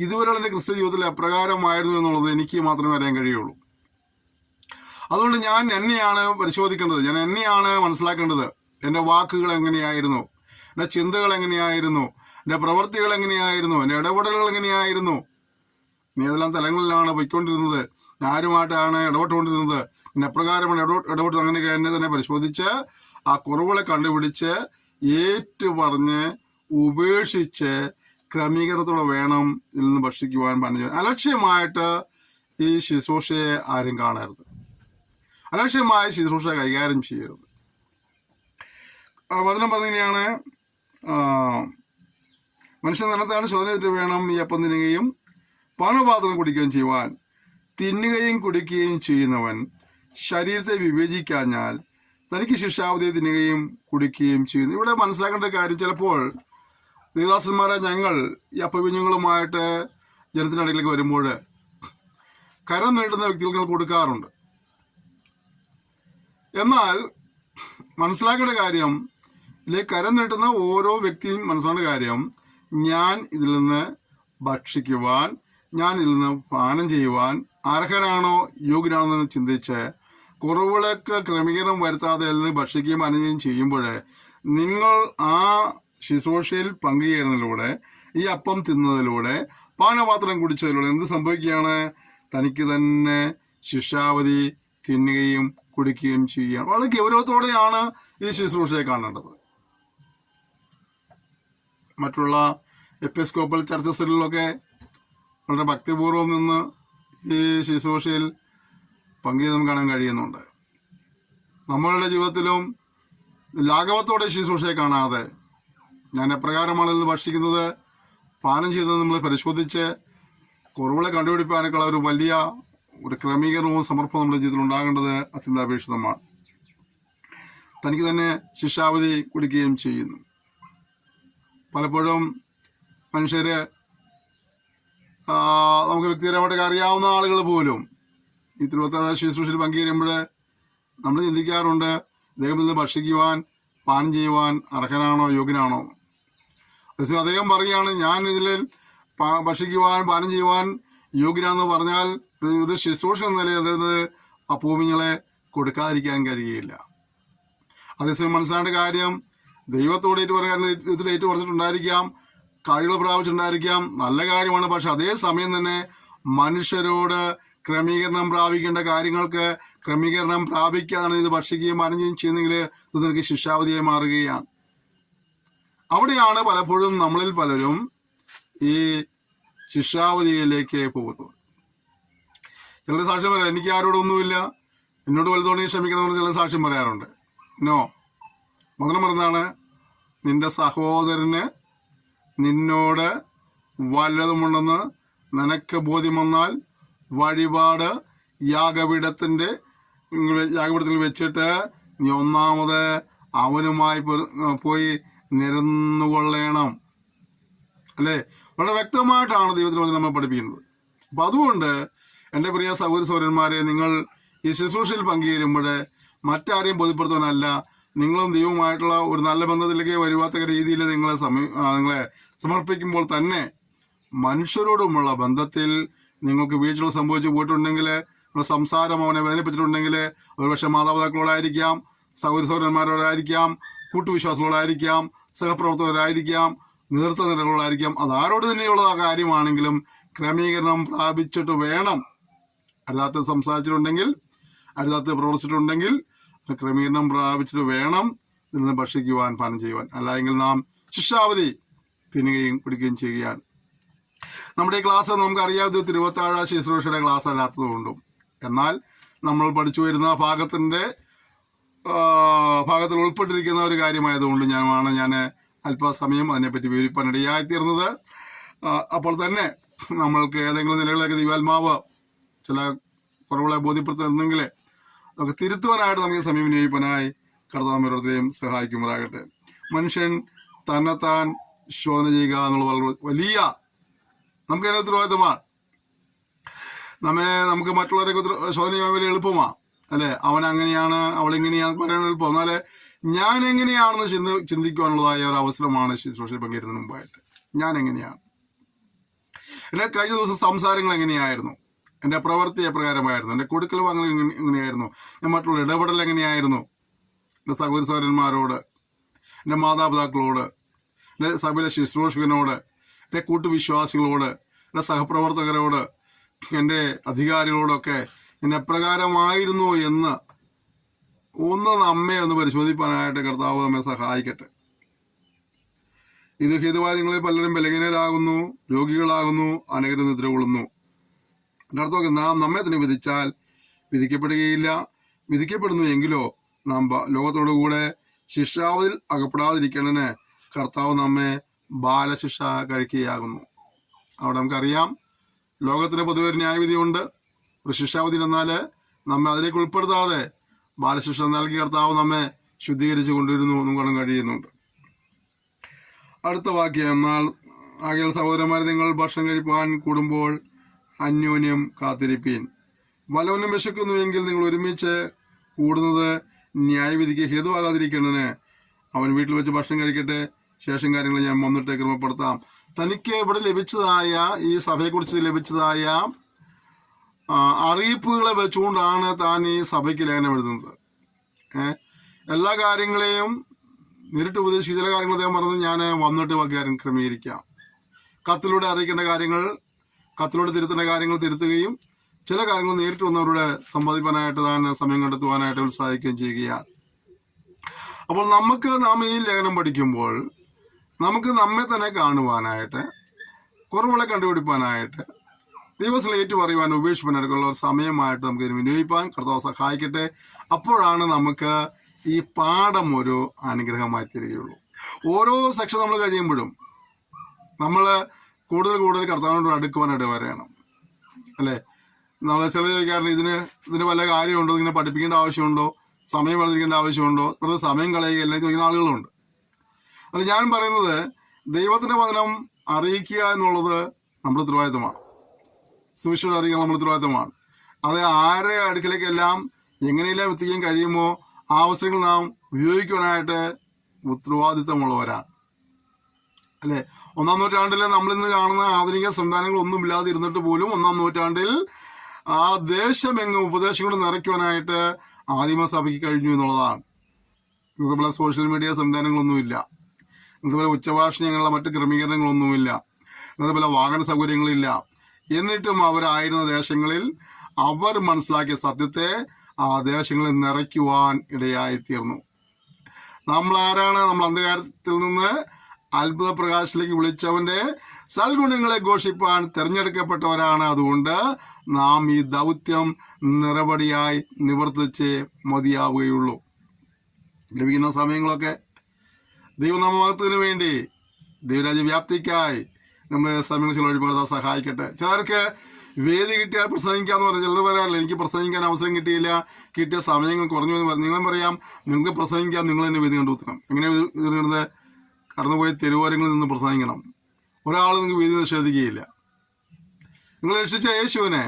ഇതുവരെയുള്ള എൻ്റെ ക്രിസ്ത്യ ജീവിതത്തിൽ എപ്രകാരമായിരുന്നു എന്നുള്ളത് എനിക്ക് മാത്രമേ അറിയാൻ കഴിയുള്ളൂ. അതുകൊണ്ട് ഞാൻ എന്നെയാണ് പരിശോധിക്കേണ്ടത്, ഞാൻ എന്നെയാണ് മനസ്സിലാക്കേണ്ടത്. എൻ്റെ വാക്കുകൾ എങ്ങനെയായിരുന്നു, എൻ്റെ ചിന്തകൾ എങ്ങനെയായിരുന്നു, എൻ്റെ പ്രവൃത്തികൾ എങ്ങനെയായിരുന്നു, എൻ്റെ ഇടപെടലുകൾ എങ്ങനെയായിരുന്നു, നീ ഏതെല്ലാം തലങ്ങളിലാണ് പോയിക്കൊണ്ടിരുന്നത്, ആരുമായിട്ടാണ് ഇടപെട്ടുകൊണ്ടിരുന്നത്, പിന്നെ എപ്രകാരമാണ് ഇടപെട്ടത്, അങ്ങനെയൊക്കെ എന്നെ തന്നെ പരിശോധിച്ച് ആ കുറവുകളെ കണ്ടുപിടിച്ച് ഏറ്റുപറഞ്ഞ് ഉപേക്ഷിച്ച് ക്രമീകരണത്തോടെ വേണം ഇതിൽ നിന്ന് ഭക്ഷിക്കുവാൻ പറഞ്ഞു. അലക്ഷ്യമായിട്ട് ഈ ശുശ്രൂഷയെ ആരും കാണരുത്, അലക്ഷ്യമായ ശുശ്രൂഷ കൈകാര്യം ചെയ്യരുത്. വചനം പറഞ്ഞാണ്, മനുഷ്യൻ തന്നെത്താണ് ശോധന ചെയ്തിട്ട് വേണം ഈ അപ്പം തിന്നുകയും പാനപാത്രം കുടിക്കുകയും ചെയ്യുവാൻ. തിന്നുകയും കുടിക്കുകയും ചെയ്യുന്നവൻ ശരീരത്തെ വിവേചിക്കാഞ്ഞാൽ തനിക്ക് ശിക്ഷാവധി തിന്നുകയും കുടിക്കുകയും ചെയ്യുന്നു. ഇവിടെ മനസ്സിലാക്കേണ്ട കാര്യം, ചിലപ്പോൾ ദേവദാസന്മാരെ ഞങ്ങൾ ഈ അപ്പവിഞ്ഞുങ്ങളുമായിട്ട് ജനത്തിനടിയിലേക്ക് വരുമ്പോൾ കരം നീട്ടുന്ന വ്യക്തികൾക്ക് കൊടുക്കാറുണ്ട്. എന്നാൽ മനസ്സിലാക്കേണ്ട കാര്യം, ഇതിലേക്ക് കരം നീട്ടുന്ന ഓരോ വ്യക്തിയും മനസ്സിലാക്കേണ്ട കാര്യം, ഞാൻ ഇതിൽ നിന്ന് ഭക്ഷിക്കുവാൻ, ഞാൻ ഇതിൽ നിന്ന് പാനം ചെയ്യുവാൻ അർഹനാണോ യോഗ്യനാണോ എന്ന് ചിന്തിച്ച് കുറവുകളൊക്കെ ക്രമീകരണം വരുത്താതെ അതിൽ നിന്ന് ഭക്ഷിക്കുകയും പാനം ചെയ്യുമ്പോൾ നിങ്ങൾ ആ ശുശ്രൂഷയിൽ പങ്കുചേരുന്നതിലൂടെ, ഈ അപ്പം തിന്നതിലൂടെ, പാനപാത്രം കുടിച്ചതിലൂടെ എന്ത് സംഭവിക്കുകയാണ്? തനിക്ക് തന്നെ ശിക്ഷാവധി തിന്നുകയും കുടിക്കുകയും ചെയ്യുകയാണ്. വളരെ ഗൗരവത്തോടെയാണ് ഈ ശുശ്രൂഷയെ കാണേണ്ടത്. മറ്റുള്ള എപ്പിസ്കോപ്പൽ ചർച്ചസിലൊക്കെ വളരെ ഭക്തിപൂർവ്വം നിന്ന് ഈ ശുശ്രൂഷയിൽ പങ്കുചേർന്ന് കാണാൻ കഴിയുന്നുണ്ട്. നമ്മളുടെ ജീവിതത്തിലും ലാഘവത്തോടെ ശുശ്രൂഷയെ കാണാതെ ഞാൻ എപ്രകാരമാണ് ഇത് ഭക്ഷിക്കുന്നത്, പാനം ചെയ്തത് നമ്മൾ പരിശോധിച്ച് കുറവുകളെ കണ്ടുപിടിക്കാനൊക്കെയുള്ള ഒരു വലിയ ഒരു ക്രമീകരണവും സമർപ്പണവും നമ്മുടെ ജീവിതത്തിൽ ഉണ്ടാകേണ്ടത് അത്യന്താപേക്ഷിതമാണ്. തനിക്ക് തന്നെ ശിക്ഷാവധി കുടിക്കുകയും ചെയ്യുന്നു. പലപ്പോഴും മനുഷ്യര് നമുക്ക് വ്യക്തിപരമായിട്ടൊക്കെ അറിയാവുന്ന ആളുകൾ പോലും ഈ തിരുവത്താഴ ശുശ്രൂഷയിൽ പങ്കുചേരുമ്പോൾ നമ്മൾ ചിന്തിക്കാറുണ്ട്, അദ്ദേഹം നിന്ന് ഭക്ഷിക്കുവാൻ പാനം ചെയ്യുവാൻ അർഹനാണോ യോഗ്യനാണോ. അദ്ദേഹം പറയുകയാണ്, ഞാൻ ഇതിൽ ഭക്ഷിക്കുവാൻ പാനം ചെയ്യുവാൻ യോഗ്യനാണെന്ന് പറഞ്ഞാൽ ഒരു ശുശ്രൂഷ എന്ന നിലയിൽ അതായത് അപ്പൂമിങ്ങളെ കൊടുക്കാതിരിക്കാൻ കഴിയുകയില്ല. അതേസമയം മനസ്സിലാക്കേണ്ട കാര്യം, ദൈവത്തോട് ഏറ്റു പറഞ്ഞിട്ടുണ്ടായിരിക്കാം, കഴിവുകൾ പ്രാപിച്ചിട്ടുണ്ടായിരിക്കാം, നല്ല കാര്യമാണ്. പക്ഷെ അതേസമയം തന്നെ മനുഷ്യരോട് ക്രമീകരണം പ്രാപിക്കേണ്ട കാര്യങ്ങൾക്ക് ക്രമീകരണം പ്രാപിക്കാതാണ് ഇത് ഭക്ഷിക്കുകയും പാനം ചെയ്യുന്നെങ്കിൽ ഇത് നിനക്ക് ശിക്ഷാവധിയായി മാറുകയാണ്. അവിടെയാണ് പലപ്പോഴും നമ്മളിൽ പലരും ഈ ശിക്ഷാവധിയിലേക്ക് പോകുന്നത്. ചില സാക്ഷ്യം പറയാം, എനിക്ക് ആരോടൊന്നുമില്ല, എന്നോട് വലുതോണി ക്ഷമിക്കണമെന്ന് ചില സാക്ഷ്യം പറയാറുണ്ട്. നോ, മകനം പറഞ്ഞതാണ്, നിന്റെ സഹോദരന് നിന്നോട് വല്ലതുമുണ്ടെന്ന് നിനക്ക് ബോധ്യം വന്നാൽ വഴിപാട് യാഗപീഠത്തിൽ വെച്ചിട്ട് നീ ഒന്നാമത് അവനുമായി പോയി നിരന്നുകൊള്ളണം. അല്ലേ? വളരെ വ്യക്തമായിട്ടാണ് ദൈവത്തിന് നമ്മൾ പഠിപ്പിക്കുന്നത്. അപ്പം അതുകൊണ്ട് എൻ്റെ പ്രിയ സഹോദരന്മാരെ, നിങ്ങൾ ഈ ശുശ്രൂഷയിൽ പങ്കുചേരുമ്പോൾ മറ്റാരെയും ബോധ്യപ്പെടുത്താനല്ല, നിങ്ങളും ദൈവവുമായിട്ടുള്ള ഒരു നല്ല ബന്ധത്തിലേക്ക് വരുവാത്ത രീതിയിൽ നിങ്ങളെ സമർപ്പിക്കുമ്പോൾ തന്നെ മനുഷ്യരോടുമുള്ള ബന്ധത്തിൽ നിങ്ങൾക്ക് വീഴ്ചകൾ സംഭവിച്ചു പോയിട്ടുണ്ടെങ്കിൽ, നിങ്ങളുടെ സംസാരം അവനെ വേദനിപ്പിച്ചിട്ടുണ്ടെങ്കിൽ, ഒരുപക്ഷെ മാതാപിതാക്കളോടായിരിക്കാം, സഹോദരന്മാരോടായിരിക്കാം, കൂട്ടുവിശ്വാസികളോടായിരിക്കാം, സഹപ്രവർത്തകരായിരിക്കാം, നേതൃത്വ നിരകളോടായിരിക്കാം, അതാരോട് തന്നെയുള്ള കാര്യമാണെങ്കിലും ക്രമീകരണം പ്രാപിച്ചിട്ട് വേണം. അടുത്താത്ത് സംസാരിച്ചിട്ടുണ്ടെങ്കിൽ, അടുത്താത്ത് പ്രവർത്തിച്ചിട്ടുണ്ടെങ്കിൽ ക്രമീകരണം പ്രാപിച്ചിട്ട് വേണം നിന്ന് ഭക്ഷിക്കുവാൻ പാനം ചെയ്യുവാൻ. അല്ലെങ്കിൽ നാം ശിക്ഷാവധി തിന്നുകയും കുടിക്കുകയും ചെയ്യുകയാണ്. നമ്മുടെ ഈ ക്ലാസ് നമുക്കറിയാം, ഇത് തിരുവത്താഴ ശുശ്രൂഷയുടെ ക്ലാസ് അല്ലാത്തതുകൊണ്ടും, എന്നാൽ നമ്മൾ പഠിച്ചു വരുന്ന ഭാഗത്തിൽ ഉൾപ്പെട്ടിരിക്കുന്ന ഒരു കാര്യമായതുകൊണ്ട് ഞാൻ അല്പസമയം അതിനെപ്പറ്റി വിവരിപ്പാനിടയായിത്തീർന്നത്. അപ്പോൾ തന്നെ നമ്മൾക്ക് ഏതെങ്കിലും നിലകളിലേക്ക് ദൈവാത്മാവ് ചില കുറവുകളെ ബോധ്യപ്പെടുത്തുന്നെങ്കിൽ നമുക്ക് തിരുത്തുവാനായിട്ട് നമുക്ക് സമയം വിനിയോഗിക്കാനായി കർത്താവ് ഓരോരുത്തരെയും സഹായിക്കുമാറാകട്ടെ. മനുഷ്യൻ തന്നെത്താൻ ശോധന ചെയ്യുക എന്നുള്ള വളരെ വലിയ നമുക്ക് അതിന് ഉത്തരവാദിത്തമാണ്. നമുക്ക് മറ്റുള്ളവരൊക്കെ ശോധന ചെയ്യാൻ വലിയ എളുപ്പമാണ്, അല്ലേ? അവൻ അങ്ങനെയാണ്, അവളെങ്ങനെയാണ് പറയാൻ എളുപ്പം. എന്നാല് ഞാൻ എങ്ങനെയാണെന്ന് ചിന്തിക്കുവാനുള്ളതായ ഒരു അവസരമാണ് ശുശ്രൂഷയിൽ പങ്കെടുക്കുന്നതിന് മുമ്പായിട്ട്. ഞാൻ എങ്ങനെയാണ്, എൻ്റെ കഴിഞ്ഞ ദിവസം സംസാരങ്ങൾ എങ്ങനെയായിരുന്നു, എൻ്റെ പ്രവൃത്തി എപ്രകാരമായിരുന്നു, എൻ്റെ കൊടുക്കൽ വാങ്ങൽ എങ്ങനെയായിരുന്നു, ഞാൻ മറ്റുള്ള ഇടപെടൽ എങ്ങനെയായിരുന്നു, എൻ്റെ സഹോദരന്മാരോട്, എൻ്റെ മാതാപിതാക്കളോട്, എൻ്റെ സഭയിലെ ശുശ്രൂഷകനോട്, എൻ്റെ കൂട്ടുവിശ്വാസികളോട്, എൻ്റെ സഹപ്രവർത്തകരോട്, എൻ്റെ അധികാരികളോടൊക്കെ ഞാൻ എപ്രകാരമായിരുന്നു എന്ന് നമ്മെ ഒന്ന് പരിശോധിപ്പാനായിട്ട് കർത്താവ് നമ്മെ സഹായിക്കട്ടെ. ഇത് ഹേതുവായി നിങ്ങളിൽ പലരും ബലഹീനരാകുന്നു, രോഗികളാകുന്നു, അനേകരും നിദ്ര കൊള്ളുന്നു. എൻ്റെ അർത്ഥമൊക്കെ നാം നമ്മെ തന്നെ വിധിച്ചാൽ വിധിക്കപ്പെടുകയില്ല. വിധിക്കപ്പെടുന്നു എങ്കിലോ നാം ലോകത്തോടുകൂടെ ശിക്ഷാവധിയിൽ അകപ്പെടാതിരിക്കേണ്ടതിന് കർത്താവ് നമ്മെ ബാലശിക്ഷ കഴിക്കുകയാകുന്നു. അവിടെ നമുക്കറിയാം, ലോകത്തിന് പൊതുവെ ഒരു ന്യായവിധിയുണ്ട്. ഒരു ശിക്ഷാവധി എന്നാൽ നമ്മെ അതിലേക്ക് ഉൾപ്പെടുത്താതെ ബാലശിക്ഷ നൽകി കർത്താവ് നമ്മെ ശുദ്ധീകരിച്ച് കൊണ്ടുവരുന്നു എന്നും കാണാൻ കഴിയുന്നുണ്ട്. അടുത്ത വാക്യം, എന്നാൽ ആകയാൽ സഹോദരന്മാരെ, നിങ്ങൾ ഭക്ഷണം കഴിപ്പാൻ കൂടുമ്പോൾ അന്യോന്യം കാത്തിരിപ്പീൻ. വല്ലവനും വിശക്കുന്നുവെങ്കിൽ നിങ്ങൾ ഒരുമിച്ച് കൂടുന്നത് ന്യായവിധിക്ക് ഹേതുവാകാതിരിക്കേണ്ടതിന് അവൻ വീട്ടിൽ വെച്ച് ഭക്ഷണം കഴിക്കട്ടെ, ശേഷം കാര്യങ്ങൾ ഞാൻ വന്നിട്ട് ക്രമപ്പെടുത്താം. തനിക്ക് ഇവിടെ ലഭിച്ചതായ, ഈ സഭയെക്കുറിച്ച് ലഭിച്ചതായ അറിയിപ്പുകളെ വെച്ചുകൊണ്ടാണ് താൻ ഈ സഭയ്ക്ക് ലേഖനം എഴുതുന്നത്. എല്ലാ കാര്യങ്ങളെയും നേരിട്ട് ഉപദേശിച്ച് ചില കാര്യങ്ങൾ അദ്ദേഹം പറഞ്ഞത് ഞാൻ വന്നിട്ട് കാര്യം ക്രമീകരിക്കാം. കത്തിലൂടെ അറിയിക്കേണ്ട കാര്യങ്ങൾ കത്തിലൂടെ തിരുത്തേണ്ട കാര്യങ്ങൾ തിരുത്തുകയും ചില കാര്യങ്ങൾ നേരിട്ട് വന്നവരുടെ സമ്പാദിക്കാനായിട്ട് താൻ സമയം കണ്ടെത്തുവാനായിട്ട് ഉത്സാഹിക്കുകയും ചെയ്യുകയാണ്. അപ്പോൾ നാം ഈ ലേഖനം പഠിക്കുമ്പോൾ നമുക്ക് നമ്മെ തന്നെ കാണുവാനായിട്ട്, കുറവുകളെ കണ്ടുപിടിപ്പാനായിട്ട്, ദൈവത്തിൽ ഏറ്റുപറയുവാൻ ഉപേക്ഷിപ്പാനായിട്ടുള്ള ഒരു സമയമായിട്ട് നമുക്ക് ഇതിന് വിനിയോഗിപ്പാൻ കർത്താവ് സഹായിക്കട്ടെ. അപ്പോഴാണ് നമുക്ക് ഈ പാഠം ഒരു അനുഗ്രഹമായി തീരുകയുള്ളൂ. ഓരോ സെക്ഷൻ നമ്മൾ കഴിയുമ്പോഴും നമ്മൾ കൂടുതൽ കർത്താവിനോട് അടുക്കുവാനായിട്ട് വരണം, അല്ലേ? നമ്മൾ ചില ചോദിക്കാറുണ്ട്, ഇതിന് വല്ല കാര്യമുണ്ടോ, ഇങ്ങനെ പഠിപ്പിക്കേണ്ട ആവശ്യമുണ്ടോ, സമയം വളർത്തിക്കേണ്ട ആവശ്യമുണ്ടോ, വെറുതെ സമയം കളയുക എല്ലാം ചോദിക്കുന്ന ആളുകളുണ്ട്. അത് ഞാൻ പറയുന്നത്, ദൈവത്തിൻ്റെ വചനം അറിയിക്കുക എന്നുള്ളത് നമ്മുടെ ഉത്തരവാദിത്തമാണ്. സുവിശേഷം അറിയിക്കുക നമ്മുടെ ഉത്തരവാദിത്തമാണ്. അത് ആരുടെ അടുക്കലേക്കെല്ലാം എങ്ങനെയെല്ലാം എത്തിക്കാൻ കഴിയുമോ ആ അവസരങ്ങൾ നാം ഉപയോഗിക്കുവാനായിട്ട് ഉത്തരവാദിത്തമുള്ളവരാണ്, അല്ലേ? 1-ാം നൂറ്റാണ്ടിൽ നമ്മളിന്ന് കാണുന്ന ആധുനിക സംവിധാനങ്ങളൊന്നും ഇല്ലാതെ ഇരുന്നിട്ട് പോലും 1-ാം നൂറ്റാണ്ടിൽ ആ ദേശമെങ്ങും ഉപദേശങ്ങൾ നിറയ്ക്കുവാനായിട്ട് ആദിമസഭയ്ക്ക് കഴിഞ്ഞു എന്നുള്ളതാണ്. ഇന്നത്തെ പോലെ സോഷ്യൽ മീഡിയ സംവിധാനങ്ങളൊന്നുമില്ല, ഇന്നത്തെ പോലെ ഉച്ചഭാഷണി അങ്ങനെയുള്ള മറ്റ് ക്രമീകരണങ്ങളൊന്നുമില്ല, ഇന്നത്തെ പോലെ വാഹന സൗകര്യങ്ങളില്ല. എന്നിട്ടും അവരായിരുന്ന ദേശങ്ങളിൽ അവർ മനസ്സിലാക്കിയ സത്യത്തെ ആ ദേശങ്ങളിൽ നിറയ്ക്കുവാൻ ഇടയായിത്തീർന്നു. നമ്മൾ ആരാണ്? നമ്മൾ അന്ധകാരത്തിൽ നിന്ന് അത്ഭുത പ്രകാശത്തിലേക്ക് വിളിച്ചവന്റെ സൽഗുണങ്ങളെ ഘോഷിപ്പാൻ തിരഞ്ഞെടുക്കപ്പെട്ടവരാണ്. അതുകൊണ്ട് നാം ഈ ദൗത്യം നിറപടിയായി നിവർത്തിച്ച് മതിയാവുകയുള്ളൂ. ലഭിക്കുന്ന സമയങ്ങളൊക്കെ ദൈവനാമത്തിന് വേണ്ടി, ദൈവരാജ്യ വ്യാപ്തിക്കായി നമ്മുടെ സമയങ്ങൾ ചില വഴിപാട് സഹായിക്കട്ടെ. ചിലർക്ക് വേദി കിട്ടിയാൽ പ്രസംഗിക്കാന്ന് പറഞ്ഞാൽ ചിലർ പറയാറില്ല, എനിക്ക് പ്രസംഗിക്കാൻ അവസരം കിട്ടിയില്ല, കിട്ടിയ സമയങ്ങൾ കുറഞ്ഞു എന്ന് പറഞ്ഞു. നിങ്ങളും പറയാം, നിങ്ങൾക്ക് പ്രസംഗിക്കാം, നിങ്ങൾ തന്നെ വേദി കണ്ടുത്തണം. എങ്ങനെ വേദി? കടന്നുപോയി തെരുവോരങ്ങളിൽ നിന്ന് പ്രസംഗിക്കണം. ഒരാൾ നിങ്ങൾക്ക് വേദി നിഷേധിക്കുകയില്ല. നിങ്ങൾ രക്ഷിച്ച യേശുവിനെ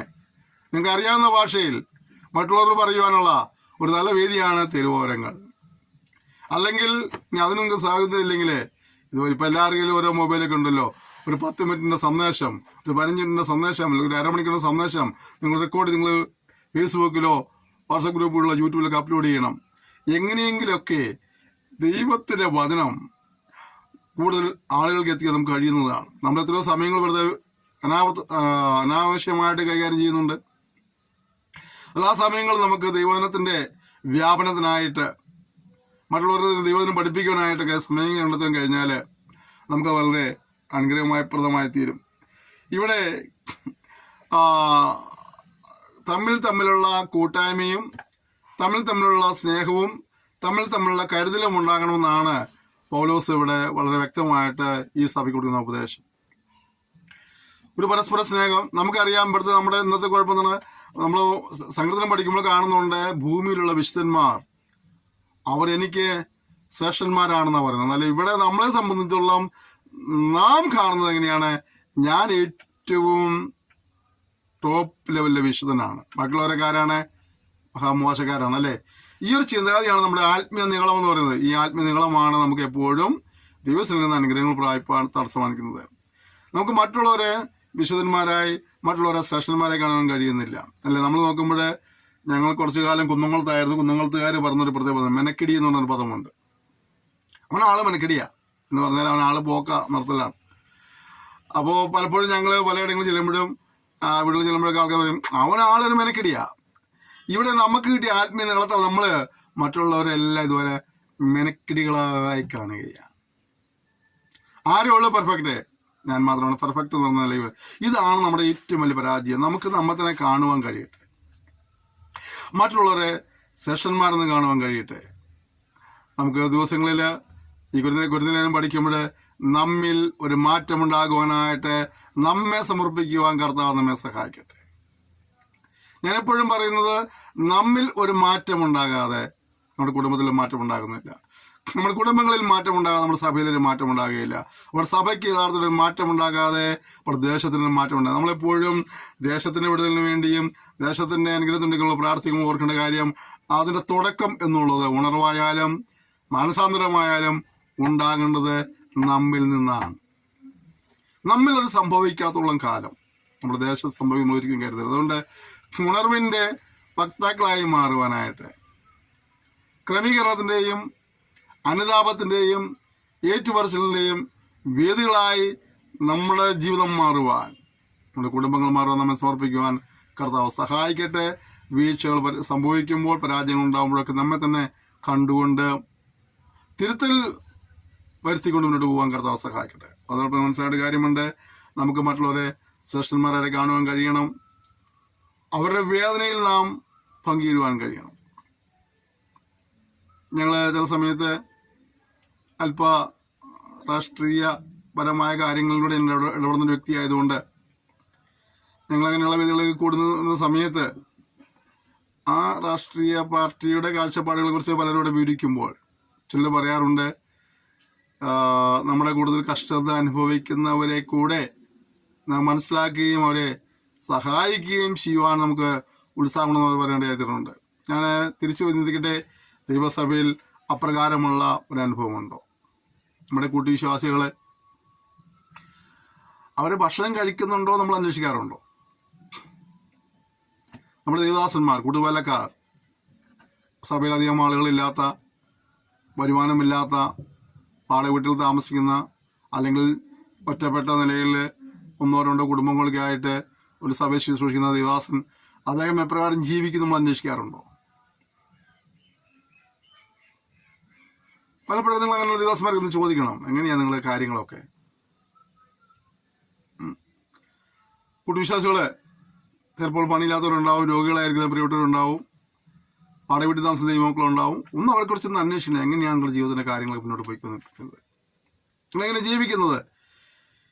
നിങ്ങൾക്ക് അറിയാവുന്ന ഭാഷയിൽ മറ്റുള്ളവർ പറയുവാനുള്ള ഒരു നല്ല വേദിയാണ് തെരുവോരങ്ങൾ. അല്ലെങ്കിൽ അതിന് നിങ്ങൾക്ക് സാധ്യതയില്ലെങ്കിൽ ഇതുപോലെ ഇപ്പം എല്ലാവരുടെയും ഓരോ മൊബൈലൊക്കെ ഉണ്ടല്ലോ, ഒരു 10 മിനിറ്റിൻ്റെ സന്ദേശം, ഒരു 15 മിനിറ്റിൻ്റെ സന്ദേശം, അല്ലെങ്കിൽ ഒരു അരമണിക്കൂറിൻ്റെ സന്ദേശം നിങ്ങൾ റെക്കോർഡ് നിങ്ങൾ ഫേസ്ബുക്കിലോ വാട്സപ്പ് ഗ്രൂപ്പുകളിലോ യൂട്യൂബിലൊക്കെ അപ്ലോഡ് ചെയ്യണം. എങ്ങനെയെങ്കിലുമൊക്കെ ദൈവത്തിൻ്റെ വചനം കൂടുതൽ ആളുകൾക്ക് എത്തിക്കാൻ നമുക്ക് കഴിയുന്നതാണ്. നമ്മൾ എത്രയോ സമയങ്ങൾ വെറുതെ അനാവശ്യമായിട്ട് കൈകാര്യം ചെയ്യുന്നുണ്ട്. അല്ല, ആ സമയങ്ങൾ നമുക്ക് ദൈവവചനത്തിൻ്റെ വ്യാപനത്തിനായിട്ട്, മറ്റുള്ളവരുടെ ദൈവവചനം പഠിപ്പിക്കാനായിട്ടൊക്കെ സമയം കണ്ടെത്താൻ കഴിഞ്ഞാൽ നമുക്ക് വളരെ അനുഗ്രഹമായി തീരും. ഇവിടെ തമ്മിലുള്ള കൂട്ടായ്മയും തമ്മിലുള്ള സ്നേഹവും തമ്മിലുള്ള കരുതലും ഉണ്ടാകണമെന്നാണ് പൗലോസ് ഇവിടെ വളരെ വ്യക്തമായിട്ട് ഈ സഭയ്ക്ക് കൊടുക്കുന്ന ഉപദേശം. ഒരു പരസ്പര സ്നേഹം. നമുക്കറിയാം, ഇവിടുത്തെ നമ്മുടെ ഇന്നത്തെ കുഴപ്പം എന്താണ്? നമ്മൾ സങ്കീർത്തനം പഠിക്കുമ്പോൾ കാണുന്നുണ്ട്, ഭൂമിയിലുള്ള വിശുദ്ധന്മാർ അവർ എനിക്ക് ശ്രേഷ്ഠന്മാരാണെന്നാണ് പറയുന്നത്. എന്നാൽ ഇവിടെ നമ്മളെ സംബന്ധിച്ചിടത്തോളം നാം കാണുന്നത് എങ്ങനെയാണ്? ഞാൻ ഏറ്റവും ടോപ്പ് ലെവലിലെ വിശുദ്ധനാണ്, മറ്റുള്ളവരൊക്കെ ആരാണ്? മഹാമോശക്കാരാണ്, അല്ലേ? ഈ ഒരു ചിന്താഗതിയാണ് നമ്മുടെ ആത്മീയ നീളം എന്ന് പറയുന്നത്. ഈ ആത്മീയ നീളമാണ് നമുക്ക് എപ്പോഴും ദൈവത്തിൽ നിന്ന് അനുഗ്രഹങ്ങൾ പ്രാപിപ്പാൻ തടസ്സമാക്കുന്നത്. നമുക്ക് മറ്റുള്ളവരെ വിശുദ്ധന്മാരായി, മറ്റുള്ളവരെ ശ്രേഷ്ഠന്മാരായി കാണാൻ കഴിയുന്നില്ല, അല്ലേ? നമ്മൾ നോക്കുമ്പോൾ ഞങ്ങൾ കുറച്ചു കാലം കുന്നംകുളത്തായിരുന്നു. കുന്നംകുളത്തുകാർ പറഞ്ഞൊരു പ്രത്യേക പദം, മെനക്കിടി എന്ന് പറഞ്ഞൊരു പദമുണ്ട്. അവനാള് മെനക്കിടിയാ എന്ന് പറഞ്ഞാൽ അവനാള് പോക്ക നിർത്തലാണ്. അപ്പോൾ പലപ്പോഴും ഞങ്ങൾ പലയിടങ്ങളിൽ ചെല്ലുമ്പോഴും വീട്ടിൽ ചെല്ലുമ്പോഴൊക്കെ ആൾക്കാർ പറയും, അവനാളൊരു മെനക്കിടിയാ. ഇവിടെ നമുക്ക് കിട്ടിയ ആത്മീയ നീളത്തിൽ നമ്മൾ മറ്റുള്ളവരെല്ലാം ഇതുപോലെ മെനക്കിടികളായി കാണുകയാണ്. ആരും ഉള്ളു പെർഫെക്റ്റ്? ഞാൻ മാത്രമാണ് പെർഫെക്റ്റ് എന്ന് പറഞ്ഞ നിലയിൽ. ഇതാണ് നമ്മുടെ ഏറ്റവും വലിയ പരാജയം. നമുക്ക് നമ്മെ തന്നെ കാണുവാൻ കഴിയട്ടെ, മറ്റുള്ളവരെ സെഷന്മാരെന്ന് കാണുവാൻ കഴിയട്ടെ. നമുക്ക് ദിവസങ്ങളിൽ ഈ ഗുരുനിലയം പഠിക്കുമ്പോൾ നമ്മിൽ ഒരു മാറ്റമുണ്ടാകുവാനായിട്ട് നമ്മെ സമർപ്പിക്കുവാൻ കർത്താവ് നമ്മെ സഹായിക്കട്ടെ. ഞാനെപ്പോഴും പറയുന്നത്, നമ്മിൽ ഒരു മാറ്റമുണ്ടാകാതെ നമ്മുടെ കുടുംബത്തിൽ മാറ്റമുണ്ടാകുന്നില്ല. നമ്മുടെ കുടുംബങ്ങളിൽ മാറ്റമുണ്ടാകാതെ നമ്മുടെ സഭയിലൊരു മാറ്റം ഉണ്ടാകുകയില്ല. നമ്മുടെ സഭയ്ക്ക് യഥാർത്ഥത്തിൽ ഒരു മാറ്റമുണ്ടാകാതെ നമ്മുടെ ദേശത്തിനൊരു മാറ്റമുണ്ടാകും. നമ്മളെപ്പോഴും ദേശത്തിൻ്റെ വിടുതലിന് വേണ്ടിയും ദേശത്തിൻ്റെ അനുഗ്രഹത്തിനുള്ള പ്രാർത്ഥിക്കുമ്പോൾ ഓർക്കേണ്ട കാര്യം, അതിൻ്റെ തുടക്കം എന്നുള്ളത് ഉണർവായാലും മാനസാന്തരമായാലും ഉണ്ടാകേണ്ടത് നമ്മിൽ നിന്നാണ്. നമ്മിൽ അത് സംഭവിക്കാത്തോളം കാലം നമ്മുടെ ദേശത്ത് സംഭവിക്കുന്ന ഒരിക്കലും കരുതരുത്. അതുകൊണ്ട് ഉണർവിൻ്റെ വക്താക്കളായി മാറുവാനായിട്ട് ക്രമീകരണത്തിൻ്റെയും അനുതാപത്തിൻ്റെയും ഏറ്റുപറച്ചിലിൻ്റെയും വേദികളായി നമ്മുടെ ജീവിതം മാറുവാൻ, നമ്മുടെ കുടുംബങ്ങൾ മാറുവാൻ, നമ്മെ സമർപ്പിക്കുവാൻ കർത്താവ് സഹായിക്കട്ടെ. വീഴ്ചകൾ സംഭവിക്കുമ്പോൾ, പരാജയങ്ങൾ ഉണ്ടാകുമ്പോഴൊക്കെ നമ്മെ തന്നെ കണ്ടുകൊണ്ട് തിരുത്തൽ വരുത്തിക്കൊണ്ട് മുന്നോട്ട് പോകാൻ കർത്താവ് സഹായിക്കട്ടെ. അതോടൊപ്പം മനസ്സിലായിട്ട് കാര്യമുണ്ട്, നമുക്ക് മറ്റുള്ളവരെ ശ്രേഷ്ഠന്മാരെ കാണുവാൻ കഴിയണം. അവരുടെ വേദനയിൽ നാം പങ്കുചേരുവാൻ കഴിയണം. ഞങ്ങൾ ചില സമയത്ത് അല്പ രാഷ്ട്രീയപരമായ കാര്യങ്ങളിലൂടെ ഇടപെടുന്ന വ്യക്തിയായതുകൊണ്ട് ഞങ്ങളങ്ങനെയുള്ള വേദികളിലേക്ക് കൂടുന്ന സമയത്ത് ആ രാഷ്ട്രീയ പാർട്ടിയുടെ കാഴ്ചപ്പാടുകളെ കുറിച്ച് പലരോട് വിവരിക്കുമ്പോൾ ചിലർ പറയാറുണ്ട്, നമ്മുടെ കൂടുതൽ കഷ്ടത അനുഭവിക്കുന്നവരെ കൂടെ നാം മനസ്സിലാക്കുകയും അവരെ സഹായിക്കുകയും ചെയ്യുവാൻ നമുക്ക് ഉത്സാഹമെന്ന് പറയേണ്ടതായിട്ടുണ്ട്. ഞാൻ തിരിച്ചു ചിന്തിക്കട്ടെ, ദൈവസഭയിൽ അപ്രകാരമുള്ള ഒരു അനുഭവമുണ്ടോ? നമ്മുടെ കൂട്ടുവിശ്വാസികൾ അവർ ഭക്ഷണം കഴിക്കുന്നുണ്ടോ നമ്മൾ അന്വേഷിക്കാറുണ്ടോ? നമ്മുടെ ദേവദാസന്മാർ, കൂട്ടുവേലക്കാർ, സഭയിലധികം ആളുകളില്ലാത്ത, വരുമാനമില്ലാത്ത, വാടക താമസിക്കുന്ന, അല്ലെങ്കിൽ ഒറ്റപ്പെട്ട നിലയിൽ ഒന്നോ രണ്ടോ കുടുംബങ്ങൾക്കായിട്ട് ഒരു സഭയെ ശുശ്രൂഷിക്കുന്ന ദേവദാസൻ, അദ്ദേഹം എപ്രകാരം ജീവിക്കും നമ്മൾ അന്വേഷിക്കാറുണ്ടോ? പലപ്പോഴും നിങ്ങൾ അങ്ങനെ ദേവദാസന്മാർക്ക് ഒന്ന് ചോദിക്കണം, എങ്ങനെയാണ് നിങ്ങളുടെ കാര്യങ്ങളൊക്കെ. കൂട്ടുവിശ്വാസികൾ ചിലപ്പോൾ പണിയില്ലാത്തവരുണ്ടാവും, രോഗികളായിരിക്കുന്ന പ്രിയപ്പെട്ടവരുണ്ടാവും, വാടക വീട്ടിൽ താമസിക്കുന്ന ദൈവമക്കളുണ്ടാവും. ഒന്ന് അവരെ കുറിച്ചൊന്ന് അന്വേഷിക്കണം, എങ്ങനെയാണ് നിങ്ങളുടെ ജീവിതത്തിൻ്റെ കാര്യങ്ങൾ മുന്നോട്ട് പോയിക്കൊണ്ടിരിക്കുന്നത്, നിങ്ങളെങ്ങനെ ജീവിക്കുന്നത്,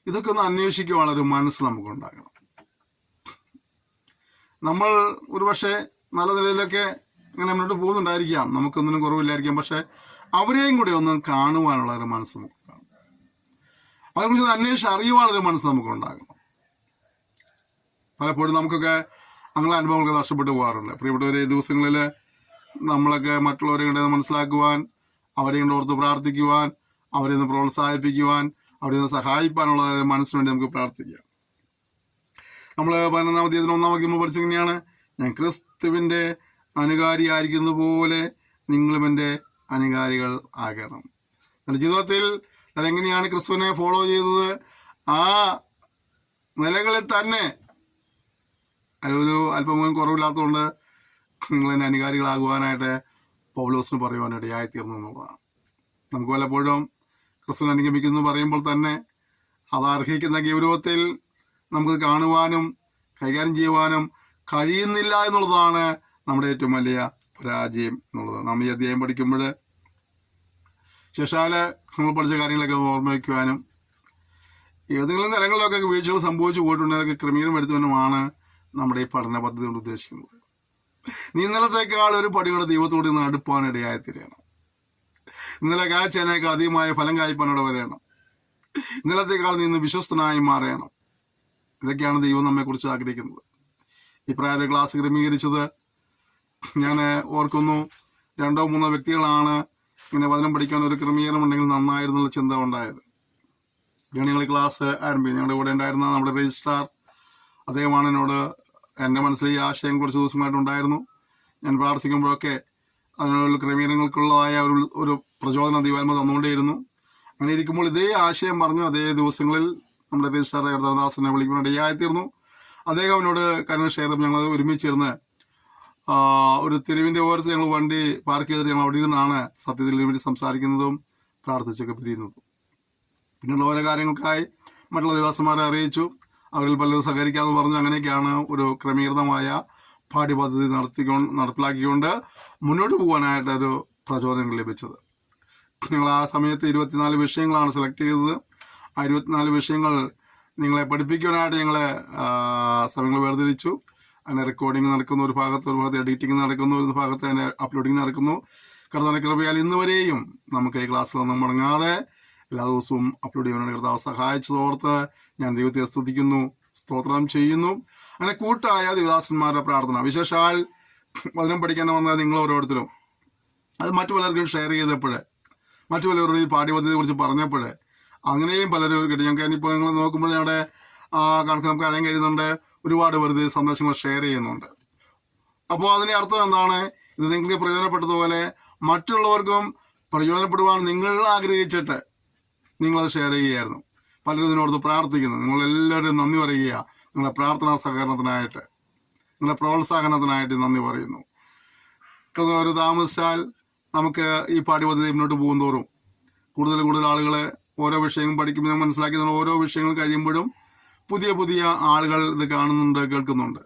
ഇതൊക്കെ ഒന്ന് അന്വേഷിക്കുവാനൊരു മനസ്സ് നമുക്കുണ്ടാകണം. നമ്മൾ ഒരുപക്ഷെ നല്ല നിലയിലൊക്കെ ഇങ്ങനെ മുന്നോട്ട് പോകുന്നുണ്ടായിരിക്കാം, നമുക്കൊന്നിനും കുറവില്ലായിരിക്കാം. പക്ഷെ അവരെയും കൂടെ ഒന്ന് കാണുവാനുള്ള ഒരു മനസ്സ് നമുക്കുണ്ടാകും. അതിനെക്കുറിച്ച് അന്വേഷിച്ച് അറിയുവാനൊരു മനസ്സ് നമുക്കുണ്ടാകണം. പലപ്പോഴും നമുക്കൊക്കെ അങ്ങനെ അനുഭവങ്ങളൊക്കെ നഷ്ടപ്പെട്ടു പോകാറുണ്ട്. പ്രിയപ്പെട്ടവരെ, ദിവസങ്ങളിൽ നമ്മളൊക്കെ മറ്റുള്ളവരെ കണ്ട് മനസ്സിലാക്കുവാൻ, അവരെ കൊണ്ട് ഓർത്ത് പ്രാർത്ഥിക്കുവാൻ, അവരെ ഒന്ന് പ്രോത്സാഹിപ്പിക്കുവാൻ, അവരെ ഒന്ന് സഹായിക്കാനുള്ള മനസ്സിന് വേണ്ടി നമുക്ക് പ്രാർത്ഥിക്കാം. നമ്മൾ 11-ാം അധ്യായത്തിന് 1-ാം വാക്യം നമ്മൾ പഠിച്ചെങ്ങനെയാണ്, ഞാൻ ക്രിസ്തുവിൻ്റെ അനുകാരിയായിരിക്കുന്നത് പോലെ നിങ്ങളും എൻ്റെ അനുകാരികൾ ആകണം. എൻ്റെ ജീവിതത്തിൽ അതെങ്ങനെയാണ് ക്രിസ്തുവിനെ ഫോളോ ചെയ്തത്, ആ നിലകളിൽ തന്നെ അതിലൊരു അല്പം കുറവില്ലാത്തതുകൊണ്ട് നിങ്ങൾ എൻ്റെ അനുകാരികളാകുവാനായിട്ട് പൗലോസിന് പറയുവാനിടയായിത്തീർന്നു എന്നുള്ളതാണ്. നമുക്ക് പലപ്പോഴും ക്രിസ്തുവിനെ അനുഗമിക്കുന്നു പറയുമ്പോൾ തന്നെ അത് അർഹിക്കുന്ന ഗൗരവത്തിൽ നമുക്ക് കാണുവാനും കൈകാര്യം ചെയ്യുവാനും കഴിയുന്നില്ല എന്നുള്ളതാണ് നമ്മുടെ ഏറ്റവും വലിയ പരാജയം എന്നുള്ളത്. നാം ഈ അധ്യായം പഠിക്കുമ്പോൾ ശേഷാല് നമ്മൾ പഠിച്ച കാര്യങ്ങളൊക്കെ ഓർമ്മ വയ്ക്കുവാനും ഏതെങ്കിലും തലങ്ങളിലൊക്കെ വീഴ്ചകൾ സംഭവിച്ചു പോയിട്ടുണ്ടെങ്കിൽ അതൊക്കെ ക്രമീകരണം വരുത്തുവാനുമാണ് നമ്മുടെ ഈ പഠന പദ്ധതി കൊണ്ട് ഉദ്ദേശിക്കുന്നത്. നീ ഇന്നലത്തേക്കാൾ ഒരു പടിയുടെ ദൈവത്തോട് നിന്ന് അടുപ്പാനിടയായിത്തീരണം. ഇന്നലെ കാഴ്ചേനേക്ക് അധികമായ ഫലം കായ്പാനിട വരേണം. ഇന്നലത്തേക്കാൾ നീ ഇന്ന് വിശ്വസ്തനായി മാറണം. ഇതൊക്കെയാണ് ദൈവം നമ്മെക്കുറിച്ച് ആഗ്രഹിക്കുന്നത്. ഈ പ്രായ ക്ലാസ് ക്രമീകരിച്ചത് ഞാൻ ഓർക്കുന്നു, 2-3 വ്യക്തികളാണ് ഇങ്ങനെ വചനം പഠിക്കാൻ ഒരു ക്രമീകരണം ഉണ്ടെങ്കിൽ നന്നായിരുന്നുള്ള ചിന്ത ഉണ്ടായത്. ഞങ്ങൾ ക്ലാസ് ആരംഭിച്ചു. ഞങ്ങളുടെ കൂടെ ഉണ്ടായിരുന്ന നമ്മുടെ രജിസ്ട്രാർ അദ്ദേഹമാണ് എന്നോട് എൻ്റെ മനസ്സിൽ ഈ ആശയം കുറച്ച് ദിവസമായിട്ടുണ്ടായിരുന്നു. ഞാൻ പ്രാർത്ഥിക്കുമ്പോഴൊക്കെ അതിനുള്ള ക്രമീകരണങ്ങൾക്കുള്ളതായ ഒരു പ്രചോദനം ദൈവാത്മ തന്നുകൊണ്ടേയിരുന്നു. അങ്ങനെ ഇരിക്കുമ്പോൾ ഇതേ ആശയം പറഞ്ഞു അതേ ദിവസങ്ങളിൽ നമ്മുടെ രജിസ്ട്രാർ കർത്താദാസനെ വിളിക്കുവാനിടയായിത്തീർന്നു. അദ്ദേഹം എന്നോട് കാര്യങ്ങൾ ഷെയർ ചെയ്തപ്പോൾ ഞങ്ങൾ ഒരുമിച്ചിരുന്ന് ഒരു തെരുവിൻ്റെ ഓരത്ത് ഞങ്ങൾ വണ്ടി പാർക്ക് ചെയ്തിട്ട് ഞങ്ങൾ അവിടെ ഇരുന്നാണ് സത്യത്തിൽ വേണ്ടി സംസാരിക്കുന്നതും പ്രാർത്ഥിച്ചൊക്കെ പിരിയുന്നതും. പിന്നെയുള്ള ഓരോ കാര്യങ്ങൾക്കായി മറ്റുള്ള ദേവദാസന്മാരെ അറിയിച്ചു. അവരിൽ പലരും സഹകരിക്കാമെന്ന് പറഞ്ഞു. അങ്ങനെയൊക്കെയാണ് ഒരു ക്രമീകൃതമായ പാഠ്യപദ്ധതി നടപ്പിലാക്കിക്കൊണ്ട് മുന്നോട്ട് പോകാനായിട്ടൊരു പ്രചോദനം ലഭിച്ചത്. ഞങ്ങൾ ആ സമയത്ത് 24 വിഷയങ്ങളാണ് സെലക്ട് ചെയ്തത്. ആ 24 വിഷയങ്ങൾ നിങ്ങളെ പഠിപ്പിക്കാനായിട്ട് ഞങ്ങൾ സമയങ്ങൾ വേർതിരിച്ചു. അതിൻ്റെ റെക്കോർഡിങ് നടക്കുന്നു, ഒരു ഭാഗത്ത് എഡിറ്റിംഗ് നടക്കുന്നു, ഒരു ഭാഗത്ത് അതിൻ്റെ അപ്ലോഡിങ് നടക്കുന്നു. കർത്താവിൻ്റെ കൃപയാൽ ഇന്ന് വരെയും നമുക്ക് ഈ ക്ലാസ്സിലൊന്നും മുടങ്ങാതെ എല്ലാ ദിവസവും അപ്ലോഡ് ചെയ്യാനാണ് കർത്താവ് സഹായിച്ചതോർത്ത് ഞാൻ ദൈവത്തെ സ്തുതിക്കുന്നു, സ്തോത്രം ചെയ്യുന്നു. അങ്ങനെ കൂട്ടായ ദേവദാസന്മാരുടെ പ്രാർത്ഥന, വിശേഷാൽ വചനം പഠിക്കാൻ വന്ന നിങ്ങൾ ഓരോരുത്തരും അത് മറ്റു പലർക്കും ഷെയർ ചെയ്തപ്പോൾ, മറ്റു പലരോട് ഈ പാഠ്യപദ്ധതിയെ കുറിച്ച് പറഞ്ഞപ്പോൾ അങ്ങനെയും പലരും കിട്ടി. ഞങ്ങൾക്ക് ഇനിയിപ്പോൾ നിങ്ങൾ നോക്കുമ്പോൾ ഞങ്ങളുടെ കണക്ക് നമുക്ക് അറിയാൻ കഴിയുന്നുണ്ട്, ഒരുപാട് വെറുതെ സന്ദേശങ്ങൾ ഷെയർ ചെയ്യുന്നുണ്ട്. അപ്പോൾ അതിൻ്റെ അർത്ഥം എന്താണ്? ഇത് നിങ്ങൾക്ക് പ്രയോജനപ്പെട്ടതുപോലെ മറ്റുള്ളവർക്കും പ്രയോജനപ്പെടുവാൻ നിങ്ങൾ ആഗ്രഹിച്ചിട്ട് നിങ്ങളത് ഷെയർ ചെയ്യുകയായിരുന്നു. പലരും ഇതിനോട് പ്രാർത്ഥിക്കുന്നു. നിങ്ങളെല്ലാവരും നന്ദി പറയുക. നിങ്ങളുടെ പ്രാർത്ഥനാ സഹകരണത്തിനായിട്ട്, നിങ്ങളുടെ പ്രോത്സാഹനത്തിനായിട്ട് നന്ദി പറയുന്നു. ഒരു താമസിച്ചാൽ നമുക്ക് ഈ പാഠ്യപദ്ധതി മുന്നോട്ട് പോകുന്തോറും കൂടുതൽ ആളുകൾ ഓരോ വിഷയങ്ങളും പഠിക്കുമ്പോൾ ഞാൻ മനസ്സിലാക്കിയത് ഓരോ വിഷയങ്ങൾ കഴിയുമ്പോഴും പുതിയ പുതിയ ആളുകൾ ഇത് കാണുന്നുണ്ട്, കേൾക്കുന്നുണ്ട്.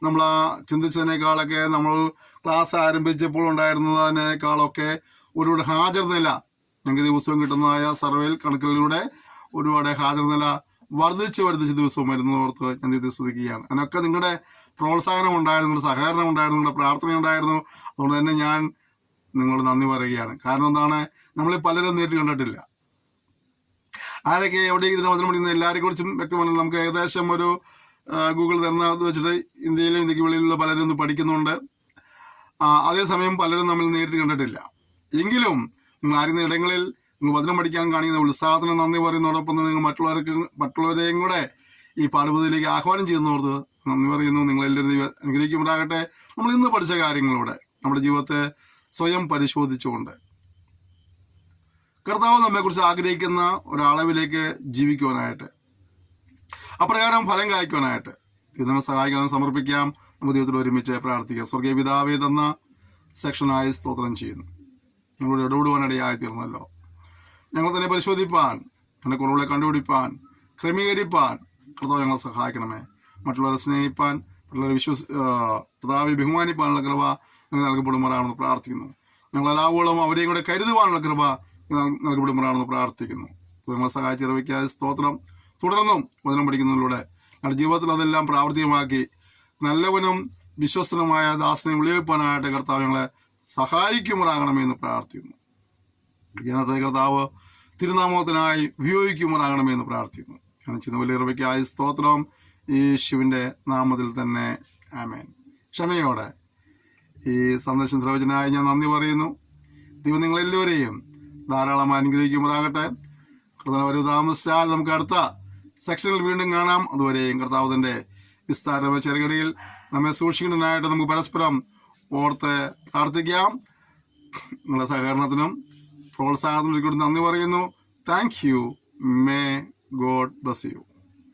നമ്മൾ ആ ചിന്തിച്ചതിനേക്കാളൊക്കെ നമ്മൾ ക്ലാസ് ആരംഭിച്ചപ്പോൾ ഉണ്ടായിരുന്നതിനേക്കാളൊക്കെ ഒരുപാട് ഹാജർ നില ഞങ്ങൾക്ക് ദിവസവും കിട്ടുന്നതായ സർവേയിൽ കണക്കുകളിലൂടെ ഒരുപാട് ഹാജർ നില വർദ്ധിച്ച് ദിവസവും വരുന്നതോർത്ത് ഞാൻ ഇത് സ്തുതിക്കുകയാണ്. അതിനൊക്കെ നിങ്ങളുടെ പ്രോത്സാഹനം ഉണ്ടായിരുന്നു, നിങ്ങളുടെ സഹകരണം ഉണ്ടായിരുന്നു, നിങ്ങളുടെ പ്രാർത്ഥന ഉണ്ടായിരുന്നു. അതുകൊണ്ട് തന്നെ ഞാൻ നിങ്ങളോട് നന്ദി പറയുകയാണ്. കാരണം എന്താണ്, നമ്മളീ പലരും നേരിട്ട് കണ്ടിട്ടില്ല. ആരൊക്കെ എവിടെ ഇരുന്ന് വചനം പഠിക്കുന്ന എല്ലാവരെ കുറിച്ചും വ്യക്തമാണ്. നമുക്ക് ഏകദേശം ഒരു ഗൂഗിൾ തരുന്നത് വെച്ചിട്ട് ഇന്ത്യയിലും ഇന്ത്യക്ക് വെളിയിലുള്ള പലരും ഒന്ന് പഠിക്കുന്നുണ്ട്. അതേസമയം പലരും നമ്മൾ നേരിട്ട് കണ്ടിട്ടില്ല. എങ്കിലും നിങ്ങൾ ആയിരുന്ന ഇടങ്ങളിൽ നിങ്ങൾ വചനം പഠിക്കാൻ കാണിക്കുന്ന ഉത്സാഹത്തിന് നന്ദി പറയുന്നതോടൊപ്പം നിങ്ങൾ മറ്റുള്ളവരെയും കൂടെ ഈ പാഠപദ്ധതിയിലേക്ക് ആഹ്വാനം ചെയ്യുന്നവർക്ക് നന്ദി പറയുന്നു. നിങ്ങളെല്ലാവരും അനുഗ്രഹിക്കുമ്പോഴാകട്ടെ. നമ്മൾ ഇന്ന് പഠിച്ച കാര്യങ്ങളിലൂടെ നമ്മുടെ ജീവിതത്തെ സ്വയം പരിശോധിച്ചുകൊണ്ട് കർത്താവ് നമ്മെക്കുറിച്ച് ആഗ്രഹിക്കുന്ന ഒരളവിലേക്ക് ജീവിക്കുവാനായിട്ട്, അപ്രകാരം ഫലം കായ്ക്കുവാനായിട്ട് ഇത് നമ്മെ സഹായിക്കാൻ സമർപ്പിക്കാം. നമുക്ക് ദൈവത്തിൽ ഒരുമിച്ച് പ്രാർത്ഥിക്കാം. സ്വർഗീയ പിതാവേ തന്ന സെക്ഷനായി സ്തോത്രം ചെയ്യുന്നു. ഞങ്ങളോട് ഇടപെടുവാനിടയായി തീർന്നല്ലോ. ഞങ്ങൾ തന്നെ പരിശോധിപ്പാൻ, എൻ്റെ കുറവുകളെ കണ്ടുപിടിപ്പാൻ, ക്രമീകരിപ്പാൻ കർത്താവ് ഞങ്ങളെ സഹായിക്കണമേ. മറ്റുള്ളവരെ സ്നേഹിപ്പാൻ, മറ്റുള്ളവരെ കർത്താവെ ബഹുമാനിപ്പാനുള്ള കൃപ ഞങ്ങൾ നൽകപ്പെടുമാറാണെന്ന് പ്രാർത്ഥിക്കുന്നു. ഞങ്ങളെല്ലാവോളം അവരെയും കൂടെ കരുതുവാനുള്ള കൃപ നൽകപ്പെടുമാറാണെന്ന് പ്രാർത്ഥിക്കുന്നു. ഞങ്ങളെ സഹായിച്ച് ഇറവിക്കാതെ സ്തോത്രം. തുടർന്നും വചനം പഠിക്കുന്നതിലൂടെ ഞങ്ങളുടെ ജീവിതത്തിൽ അതെല്ലാം പ്രാവർത്തികമാക്കി നല്ലവനും വിശ്വസ്തനുമായ ദാസനെ വിളിവെപ്പാനായിട്ട് കർത്താവ് ഞങ്ങളെ സഹായിക്കുമാറാകണമെന്ന് പ്രാർത്ഥിക്കുന്നു. ജനത്തെ കർത്താവ് തിരുനാമത്തിനായി ഉപയോഗിക്കുമാറാകണമെന്ന് പ്രാർത്ഥിക്കുന്നു. ഞാൻ ചിന്ന വലിയ ഇറവിക്കായി സ്തോത്രം. യേശുവിൻ്റെ നാമത്തിൽ തന്നെ ആമേൻ. ക്ഷമയോടെ ഈ സന്ദേശം ശ്രവചനായി ഞാൻ നന്ദി പറയുന്നു. ദൈവം നിങ്ങളെല്ലാവരെയും ധാരാളം അനുഗ്രഹിക്കുമാറാകട്ടെ. കർത്താവ് ഒരു താമസിച്ചാൽ നമുക്ക് അടുത്ത സെക്ഷനിൽ വീണ്ടും കാണാം. അതുവരെയും കർത്താവ് തൻ്റെ വിസ്താരമായ ചെറുകടിയിൽ നമ്മെ സൂക്ഷിക്കുന്നതിനായിട്ട് നമുക്ക് പരസ്പരം ഓർത്ത് പ്രാർത്ഥിക്കാം. നിങ്ങളുടെ സഹകരണത്തിനും പ്രോത്സാഹനത്തിനും കൂടി നന്ദി പറയുന്നു. Thank you. May God bless you.